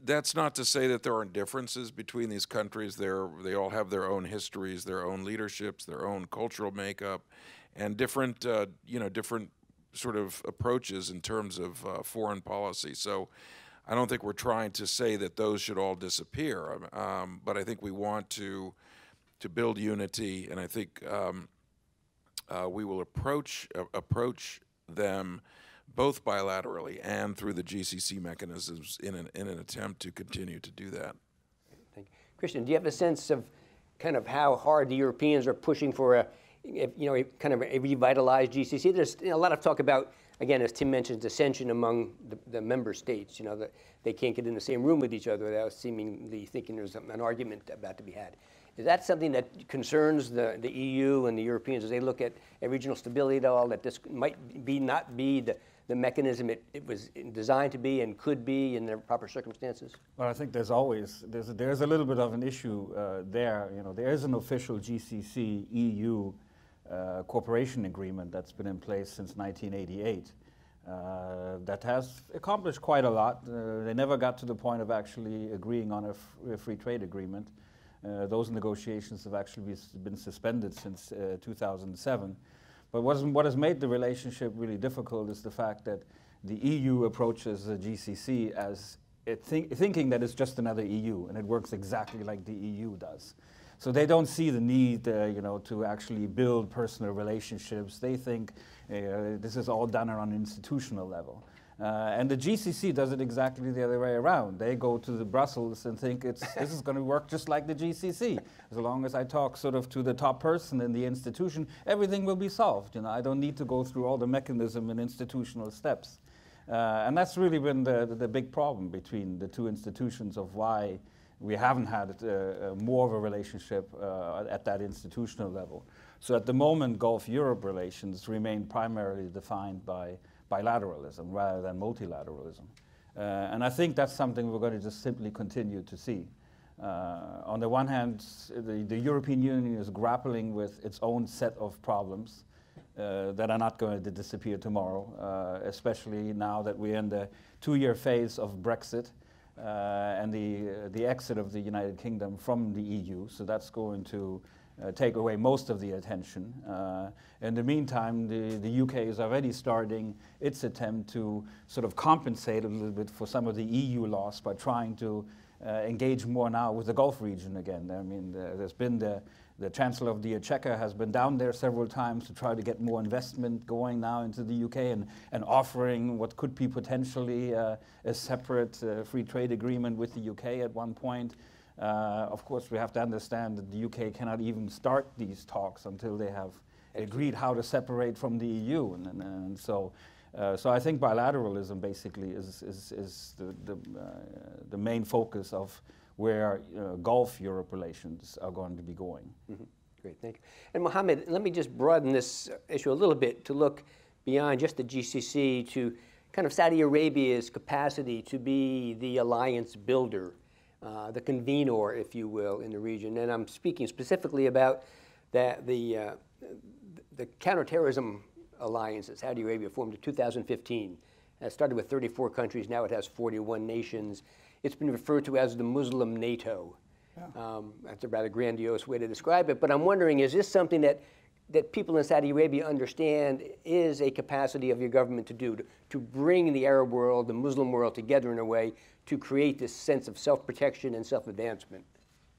That's not to say that there aren't differences between these countries. They all have their own histories, their own leaderships, their own cultural makeup, and different sort of approaches in terms of foreign policy. So I don't think we're trying to say that those should all disappear, but I think we want to build unity, and I think we will approach them both bilaterally and through the GCC mechanisms in an attempt to continue to do that. Thank you. Christian, do you have a sense of kind of how hard the Europeans are pushing for a kind of a revitalized GCC? There's a lot of talk about, again, as Tim mentioned, dissension among the member states, that they can't get in the same room with each other without seemingly thinking there's an argument about to be had. Is that something that concerns the EU and the Europeans as they look at regional stability at all, that this might not be the mechanism it was designed to be and could be in the proper circumstances? Well, I think there's a little bit of an issue there. There is an official GCC EU cooperation agreement that's been in place since 1988 that has accomplished quite a lot. They never got to the point of actually agreeing on a free trade agreement. Those negotiations have actually been suspended since 2007. But what has made the relationship really difficult is the fact that the EU approaches the GCC as thinking that it's just another EU, and it works exactly like the EU does. So they don't see the need, to actually build personal relationships. They think this is all done on an institutional level. And the GCC does it exactly the other way around. They go to the Brussels and think this is going to work just like the GCC. As long as I talk sort of to the top person in the institution, everything will be solved. I don't need to go through all the mechanism and institutional steps. And that's really been the big problem between the two institutions of why we haven't had more of a relationship at that institutional level. So at the moment, Gulf-Europe relations remain primarily defined by bilateralism rather than multilateralism. And I think that's something we're going to just simply continue to see. On the one hand, the European Union is grappling with its own set of problems that are not going to disappear tomorrow, especially now that we're in the 2-year phase of Brexit and the exit of the United Kingdom from the EU. So that's going to take away most of the attention. In the meantime, the UK is already starting its attempt to sort of compensate a little bit for some of the EU loss by trying to engage more now with the Gulf region again. I mean, there's been the Chancellor of the Exchequer has been down there several times to try to get more investment going now into the UK and offering what could be potentially a separate free trade agreement with the UK at one point. Of course, we have to understand that the UK cannot even start these talks until they have agreed how to separate from the EU. And so I think bilateralism basically is the main focus of where Gulf-Europe relations are going to be going. Mm-hmm. Great, thank you. And Mohammed, let me just broaden this issue a little bit to look beyond just the GCC to kind of Saudi Arabia's capacity to be the alliance builder, the convenor, if you will, in the region. And I'm speaking specifically about the counterterrorism alliance that Saudi Arabia formed in 2015. It started with 34 countries, now it has 41 nations. It's been referred to as the Muslim NATO. Yeah. That's a rather grandiose way to describe it, but I'm wondering, is this something that people in Saudi Arabia understand is a capacity of your government to do, to bring the Arab world, the Muslim world together in a way to create this sense of self-protection and self-advancement?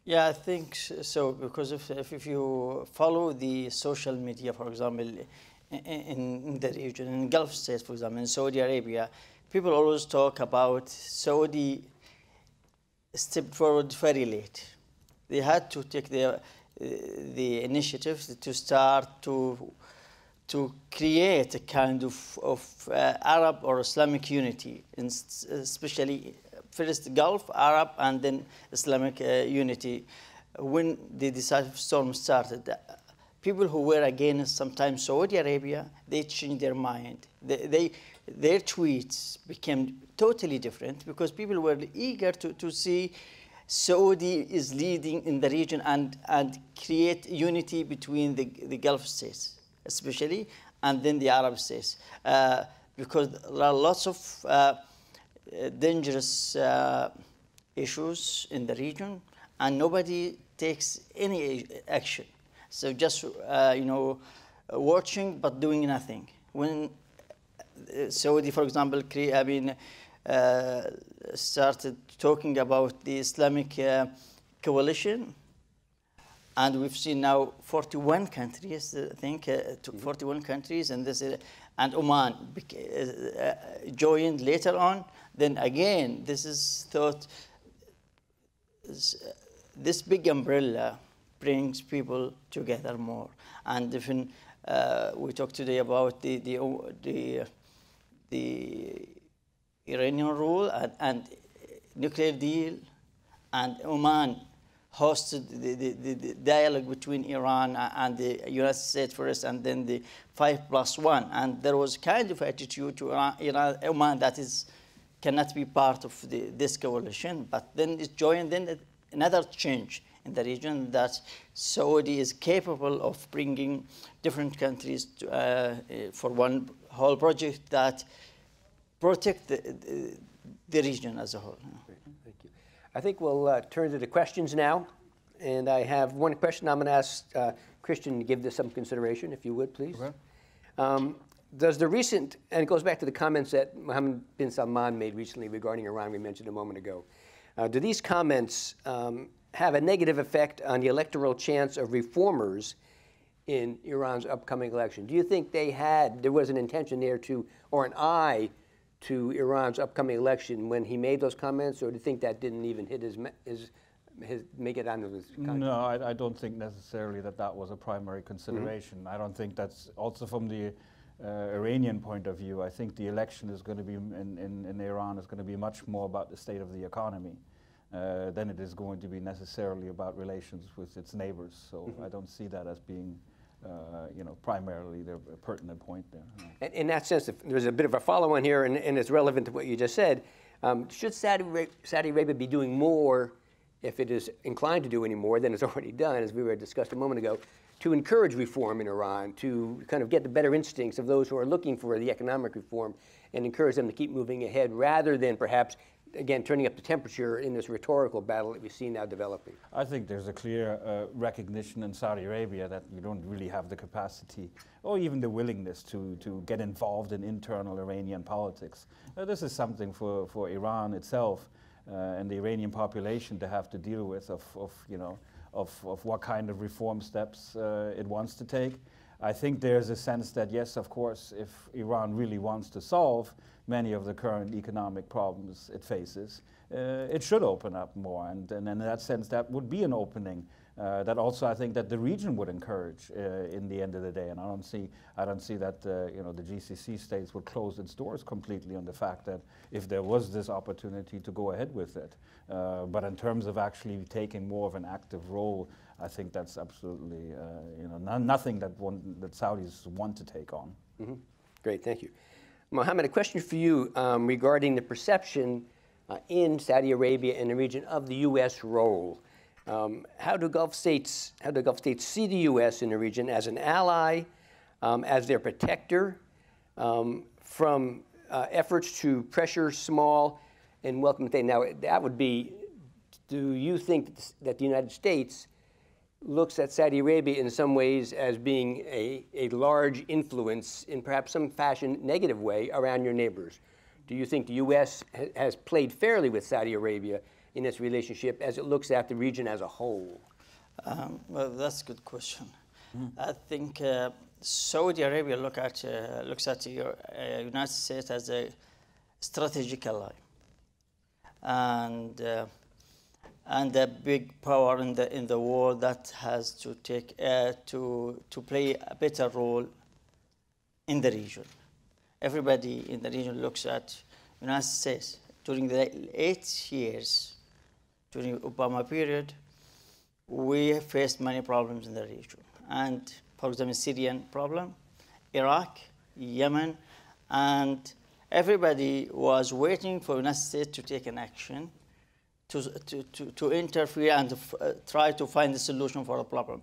Yeah, I think so, because if you follow the social media, for example, in the region, in Gulf states, for example, in Saudi Arabia, people always talk about Saudi stepped forward very late. They had to take the initiative to start to create a kind of Arab or Islamic unity, especially first Gulf, Arab, and then Islamic unity. When the decisive storm started, people who were against sometimes Saudi Arabia, they changed their mind. Their tweets became totally different because people were eager to see Saudi is leading in the region and create unity between the Gulf states, especially, and then the Arab states. Because there are lots of dangerous issues in the region, and nobody takes any action. So just, watching but doing nothing. When Saudi, for example, started talking about the Islamic coalition, and we've seen now 41 countries, I think, 41 countries, and Oman joined later on. Then again, this is thought, this big umbrella brings people together more. And even we talked today about the Iranian rule and nuclear deal, and Oman hosted the dialogue between Iran and the United States first, and then the 5+1. And there was kind of attitude to Iran, Oman that cannot be part of this coalition, but then it joined. Then another change in the region, that Saudi is capable of bringing different countries for one whole project that protect the region as a whole. Great. Thank you. I think we'll turn to the questions now. And I have one question I'm going to ask Christian to give this some consideration, if you would, please. Okay. Does the recent, and it goes back to the comments that Mohammed bin Salman made recently regarding Iran we mentioned a moment ago. Do these comments have a negative effect on the electoral chance of reformers in Iran's upcoming election? Do you think there was an intention there or an eye to Iran's upcoming election when he made those comments, or do you think that didn't even hit make it onto his conscience? No, I don't think necessarily that was a primary consideration. Mm-hmm. I don't think that's also from the Iranian point of view. I think the election is going to be in Iran is going to be much more about the state of the economy than it is going to be necessarily about relations with its neighbors. So mm-hmm. I don't see that as being primarily the pertinent point there. And in that sense, there's a bit of a follow-on here, and it's relevant to what you just said. Should Saudi Arabia be doing more, if it is inclined to do any more than it's already done, as we were discussed a moment ago, to encourage reform in Iran, to kind of get the better instincts of those who are looking for the economic reform and encourage them to keep moving ahead, rather than perhaps again, turning up the temperature in this rhetorical battle that we see now developing? I think there's a clear recognition in Saudi Arabia that you don't really have the capacity or even the willingness to get involved in internal Iranian politics. This is something for Iran itself and the Iranian population to have to deal with of what kind of reform steps it wants to take. I think there's a sense that, yes, of course, if Iran really wants to solve many of the current economic problems it faces, it should open up more. And in that sense, that would be an opening that also I think that the region would encourage in the end of the day. And I don't see that the GCC states would close its doors completely on the fact that if there was this opportunity to go ahead with it. But in terms of actually taking more of an active role, I think that's absolutely nothing that Saudis want to take on. Mm-hmm. Great, thank you. Mohammed, a question for you regarding the perception in Saudi Arabia and the region of the U.S. role. How do Gulf states see the U.S. in the region as an ally, as their protector, from efforts to pressure small and welcome things? Now, that would be, do you think that the United States looks at Saudi Arabia in some ways as being a large influence in perhaps some fashion, negative way, around your neighbors? Do you think the U.S. has played fairly with Saudi Arabia in its relationship as it looks at the region as a whole? Well, that's a good question. I think Saudi Arabia looks at the United States as a strategic ally, and a big power in the world that has to take to play a better role in the region. Everybody in the region looks at United States. During the 8 years, during the Obama period, we faced many problems in the region. And for example, Syrian problem, Iraq, Yemen, and everybody was waiting for the United States to take an action to interfere and try to find a solution for a problem.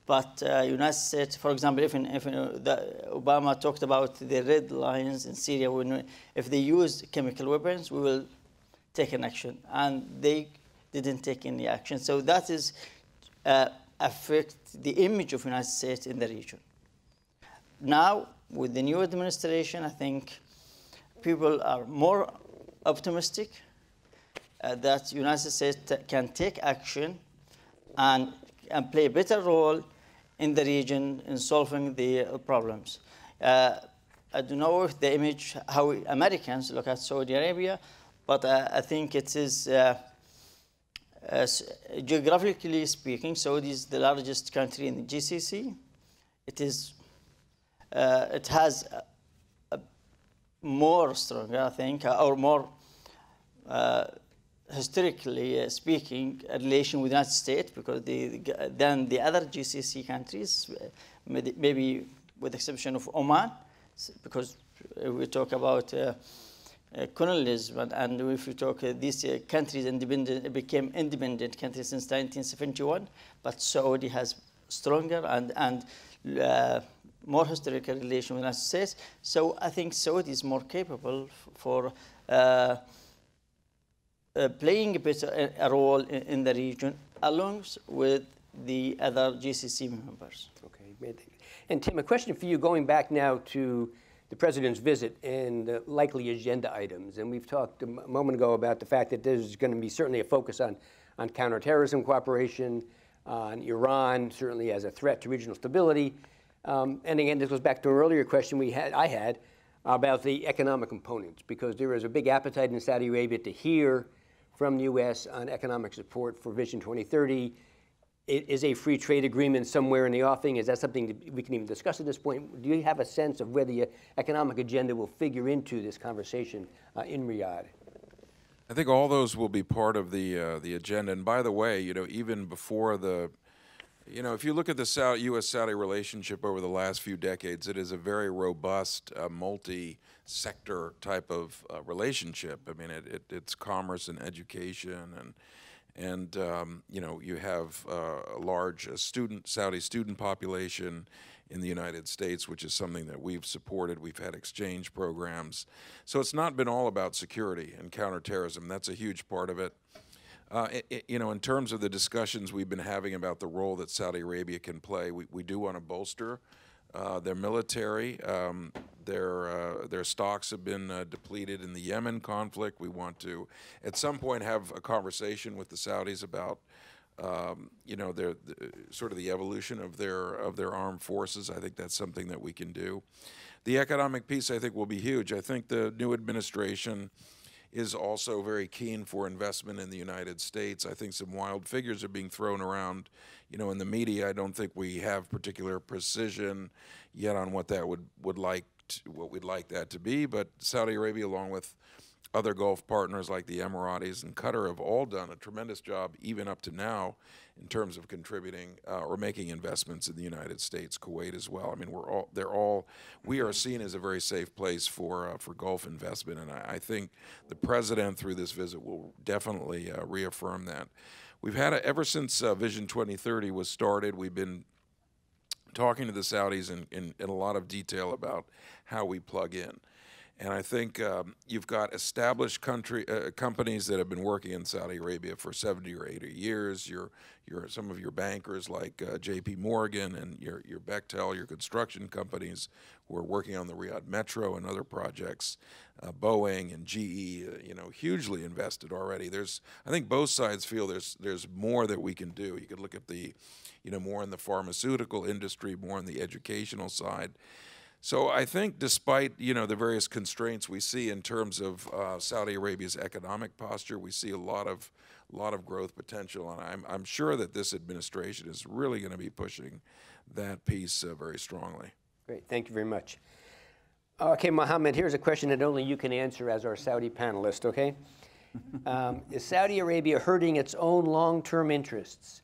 But United States, for example, if Obama talked about the red lines in Syria, if they use chemical weapons, we will take an action. And they didn't take any action. So that is affect the image of the United States in the region. Now, with the new administration, I think people are more optimistic that the United States can take action and play a better role in the region in solving the problems. I don't know if the image, how Americans look at Saudi Arabia, but I think it is, geographically speaking, Saudi is the largest country in the GCC. It has a more stronger, I think, or more historically speaking, a relation with the United States than the other GCC countries, maybe with the exception of Oman, because we talk about colonialism, and if we talk these countries became independent countries since 1971, but Saudi has stronger and more historical relation with the United States. So I think Saudi is more capable for playing a role in the region, along with the other GCC members. Okay, and Tim, a question for you, going back now to the President's visit and the likely agenda items. And we've talked a moment ago about the fact that there's going to be certainly a focus on counterterrorism cooperation, on Iran, certainly as a threat to regional stability. And again, this goes back to an earlier question I had about the economic components, because there is a big appetite in Saudi Arabia to hear from the U.S. on economic support for Vision 2030. Is a free trade agreement somewhere in the offing? Is that something that we can even discuss at this point? Do you have a sense of where the economic agenda will figure into this conversation in Riyadh? I think all those will be part of the agenda. And by the way, even before if you look at the U.S.-Saudi relationship over the last few decades, it is a very robust, multi-sector type of relationship. I mean, it's commerce and education, and you have a large Saudi student population in the United States, which is something that we've supported. We've had exchange programs. So it's not been all about security and counterterrorism. That's a huge part of it. You know, in terms of the discussions we've been having about the role that Saudi Arabia can play, we do want to bolster their military. Their stocks have been depleted in the Yemen conflict. We want to, at some point, have a conversation with the Saudis about, you know, sort of the evolution of their armed forces. I think that's something that we can do. The economic piece, I think, will be huge. I think the new administration is also very keen for investment in the United States. I think some wild figures are being thrown around, you know, in the media. I don't think we have particular precision yet on what that what we'd like that to be. But Saudi Arabia, along with other Gulf partners like the Emiratis and Qatar, have all done a tremendous job, even up to now, in terms of contributing or making investments in the United States, Kuwait as well. I mean, we are seen as a very safe place for Gulf investment, and I think the president, through this visit, will definitely reaffirm that. We've had ever since Vision 2030 was started, we've been talking to the Saudis in a lot of detail about how we plug in. And I think you've got established companies that have been working in Saudi Arabia for 70 or 80 years. Some of your bankers like J.P. Morgan and your Bechtel, your construction companies who are working on the Riyadh Metro and other projects. Boeing and GE, you know, hugely invested already. I think both sides feel there's more that we can do. You could look at more in the pharmaceutical industry, more on the educational side. So I think, despite the various constraints we see in terms of Saudi Arabia's economic posture, we see a lot of growth potential, and I'm sure that this administration is really going to be pushing that piece very strongly. Great, thank you very much. Okay, Mohammed, here's a question that only you can answer as our Saudi panelist. Okay, is Saudi Arabia hurting its own long-term interests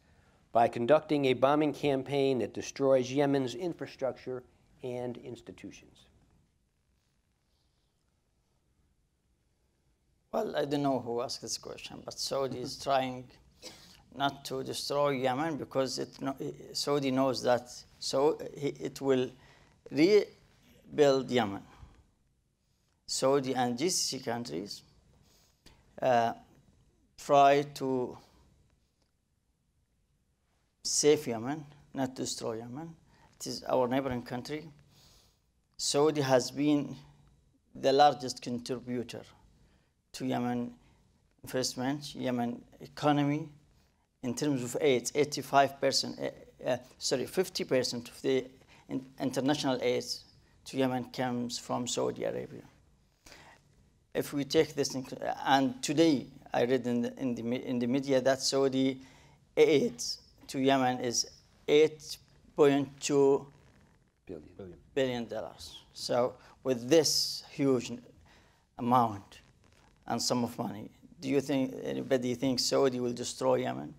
by conducting a bombing campaign that destroys Yemen's infrastructure and institutions? Well, I don't know who asked this question, but Saudi is trying not to destroy Yemen because Saudi knows that it will rebuild Yemen. Saudi and GCC countries try to save Yemen, not destroy Yemen. It is our neighboring country. Saudi has been the largest contributor to Yemen investment, Yemen economy. In terms of aid, 50% of the international aid to Yemen comes from Saudi Arabia. If we take this, and today I read in the media that Saudi aid to Yemen is $8.2 billion. So with this huge amount and sum of money, do you think anybody thinks Saudi will destroy Yemen?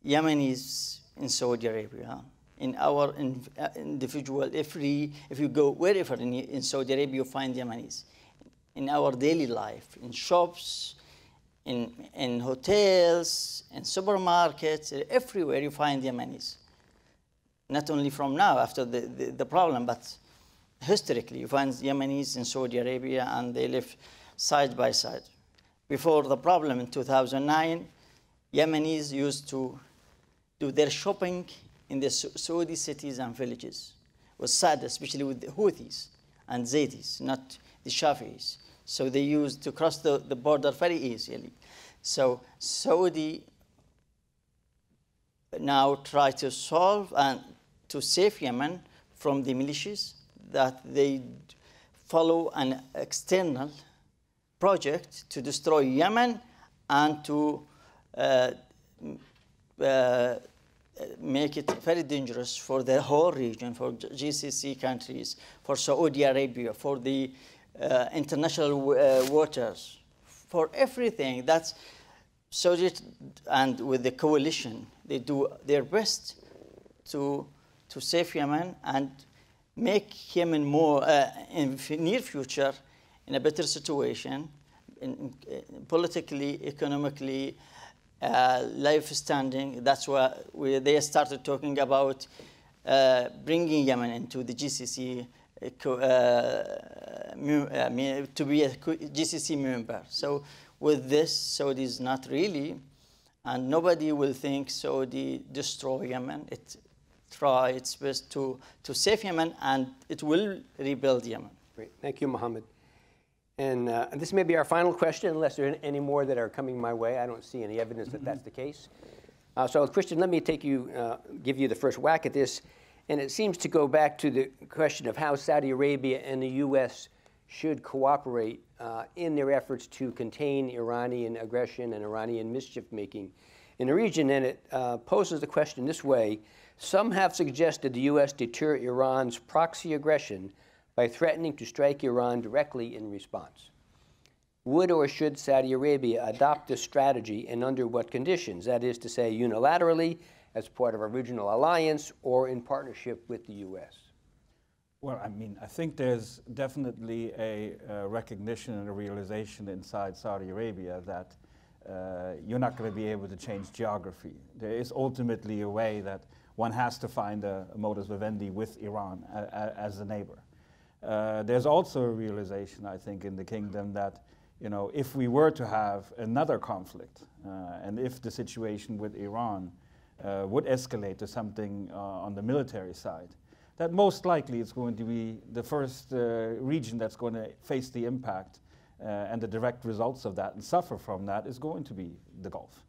Yemen is in Saudi Arabia. In our individual, if you go wherever in Saudi Arabia, you find Yemenis. In our daily life, in shops, in hotels, in supermarkets, everywhere you find Yemenis. Not only from now, after the problem, but historically, you find Yemenis in Saudi Arabia, and they live side by side. Before the problem in 2009, Yemenis used to do their shopping in the Saudi cities and villages. It was sad, especially with the Houthis and Zaydis, not the Shafi'is. So they used to cross the border very easily. So Saudi now try to solve and to save Yemen from the militias that they follow an external project to destroy Yemen and to make it very dangerous for the whole region, for GCC countries, for Saudi Arabia, for the international waters, for everything. That's Saudi, and with the coalition, they do their best to save Yemen and make Yemen more, in the near future, in a better situation, politically, economically, life standing. That's why they started talking about bringing Yemen into the GCC to be a GCC member. So with this, Saudi is not really, and nobody will think Saudi destroy Yemen. It try its best to save Yemen, and it will rebuild Yemen. Great, thank you, Mohammed. And this may be our final question, unless there are any more that are coming my way. I don't see any evidence that that's the case. So, Christian, let me give you the first whack at this. And it seems to go back to the question of how Saudi Arabia and the U.S. should cooperate in their efforts to contain Iranian aggression and Iranian mischief-making in the region. And it poses the question this way. Some have suggested the U.S. deter Iran's proxy aggression by threatening to strike Iran directly in response. Would or should Saudi Arabia adopt this strategy, and under what conditions? That is to say, unilaterally, as part of a regional alliance, or in partnership with the U.S.? Well, I mean, I think there's definitely a recognition and a realization inside Saudi Arabia that you're not going to be able to change geography. There is ultimately a way that one has to find a modus vivendi with Iran as a neighbor. There's also a realization, I think, in the kingdom that, you know, if we were to have another conflict, and if the situation with Iran would escalate to something on the military side, that most likely it's going to be the first region that's going to face the impact and the direct results of that and suffer from that is going to be the Gulf.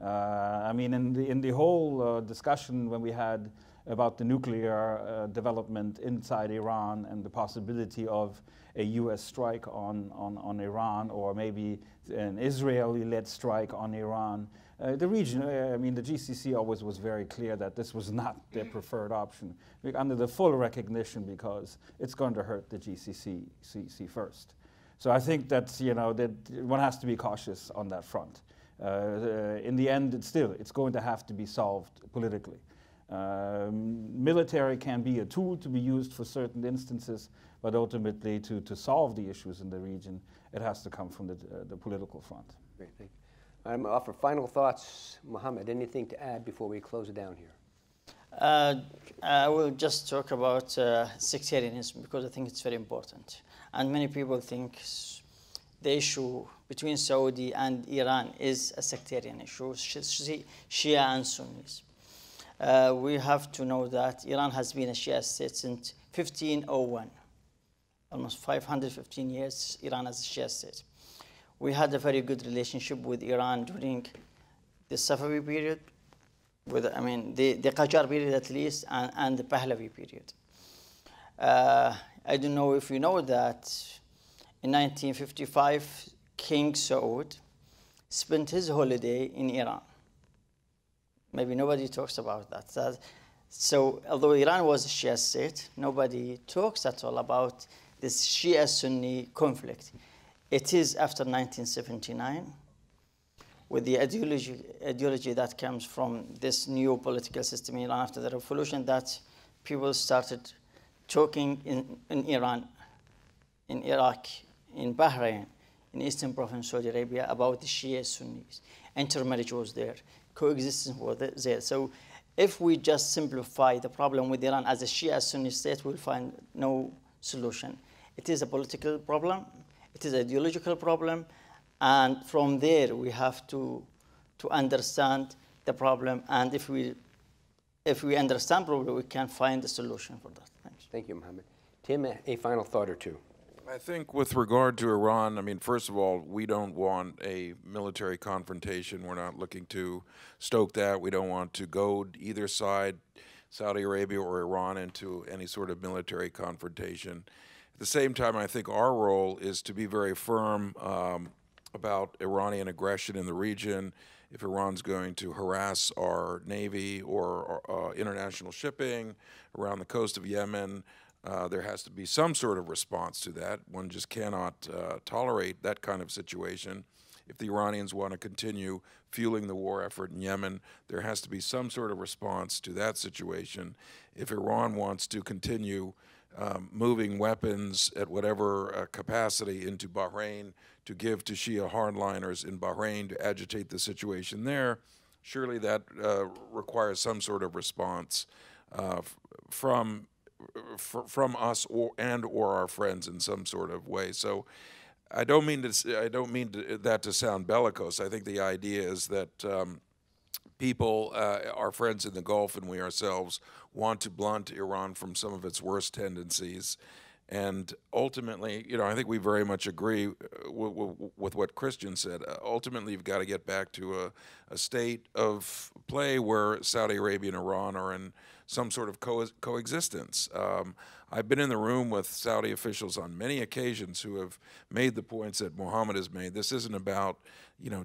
I mean, in the whole discussion when we had about the nuclear development inside Iran and the possibility of a U.S. strike on Iran, or maybe an Israeli-led strike on Iran, the region, I mean, the GCC always was very clear that this was not their preferred option, under the full recognition, because it's going to hurt the GCC first. So I think that, you know, that one has to be cautious on that front. In the end, it's going to have to be solved politically. Military can be a tool to be used for certain instances, but ultimately to solve the issues in the region, it has to come from the political front. Great, thank you. I'm going to offer final thoughts. Mohammed, anything to add before we close it down here? I will just talk about sectarianism, because I think it's very important. And many people think the issue between Saudi and Iran is a sectarian issue, Shia and Sunnis. We have to know that Iran has been a Shia state since 1501. Almost 515 years, Iran as a Shia state. We had a very good relationship with Iran during the Safavi period, the Qajar period at least, and the Pahlavi period. I don't know if you know that in 1955, King Saud spent his holiday in Iran. Maybe nobody talks about that. So although Iran was a Shia state, nobody talks at all about this Shia-Sunni conflict. It is after 1979, with the ideology that comes from this new political system in Iran after the revolution, that people started talking in Iran, in Iraq, in Bahrain, in Eastern Province, Saudi Arabia, about the Shia-Sunnis. Intermarriage was there, coexistence was there. So if we just simplify the problem with Iran as a Shia-Sunni state, we'll find no solution. It is a political problem, it is an ideological problem, and from there we have to understand the problem, and if we understand the problem, we can find a solution for that. Thanks. Thank you, Mohammed. Tim, a final thought or two? I think with regard to Iran, I mean, first of all, we don't want a military confrontation. We're not looking to stoke that. We don't want to goad either side, Saudi Arabia or Iran, into any sort of military confrontation. At the same time, I think our role is to be very firm about Iranian aggression in the region. If Iran's going to harass our Navy or international shipping around the coast of Yemen, there has to be some sort of response to that. One just cannot tolerate that kind of situation. If the Iranians want to continue fueling the war effort in Yemen, there has to be some sort of response to that situation. If Iran wants to continue moving weapons at whatever capacity into Bahrain to give to Shia hardliners in Bahrain to agitate the situation there, surely that requires some sort of response. from us or our friends in some sort of way. So I don't mean that to sound bellicose. I think the idea is that people, our friends in the Gulf and we ourselves, want to blunt Iran from some of its worst tendencies. And ultimately, I think we very much agree with what Christian said. Ultimately, you've got to get back to a state of play where Saudi Arabia and Iran are in some sort of coexistence. I've been in the room with Saudi officials on many occasions who have made the points that Mohammed has made. This isn't about,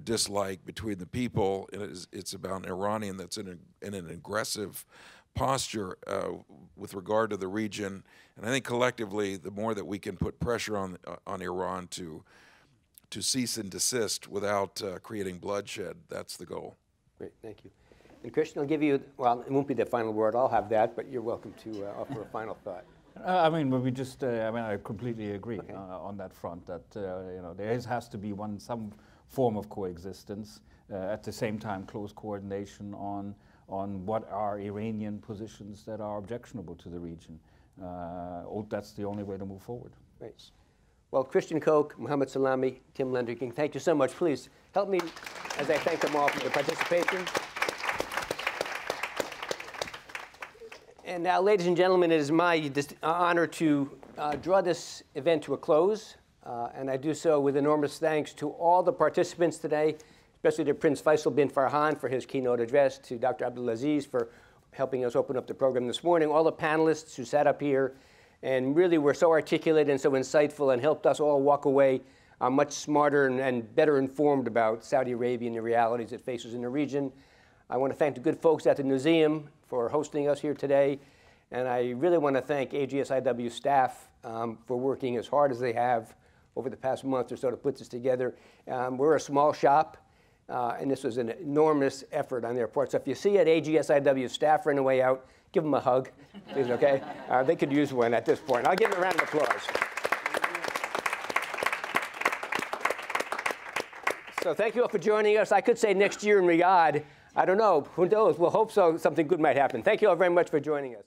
dislike between the people. It's about an Iranian that's in an aggressive posture with regard to the region. And I think collectively, the more that we can put pressure on Iran to cease and desist without creating bloodshed, that's the goal. Great, thank you. And Christian, I'll give you, well, it won't be the final word, I'll have that, but you're welcome to offer a final thought. I completely agree on that front, that there has to be some form of coexistence, at the same time close coordination on what are Iranian positions that are objectionable to the region. That's the only way to move forward. Great. Well, Christian Koch, Mohammed Salami, Tim Lenderking, thank you so much. Please help me as I thank them all for their participation. And now, ladies and gentlemen, it is my honor to draw this event to a close. And I do so with enormous thanks to all the participants today, especially to Prince Faisal bin Farhan for his keynote address, to Dr. Abdulaziz for helping us open up the program this morning, all the panelists who sat up here and really were so articulate and so insightful and helped us all walk away much smarter and better informed about Saudi Arabia and the realities it faces in the region. I want to thank the good folks at the museum for hosting us here today. And I really want to thank AGSIW staff for working as hard as they have over the past month or so to put this together. We're a small shop, and this was an enormous effort on their part. So if you see at AGSIW staff on the way out, give them a hug, please, okay? They could use one at this point. I'll give them a round of applause. So thank you all for joining us. I could say next year in Riyadh. I don't know. Who knows? We'll hope so. Something good might happen. Thank you all very much for joining us.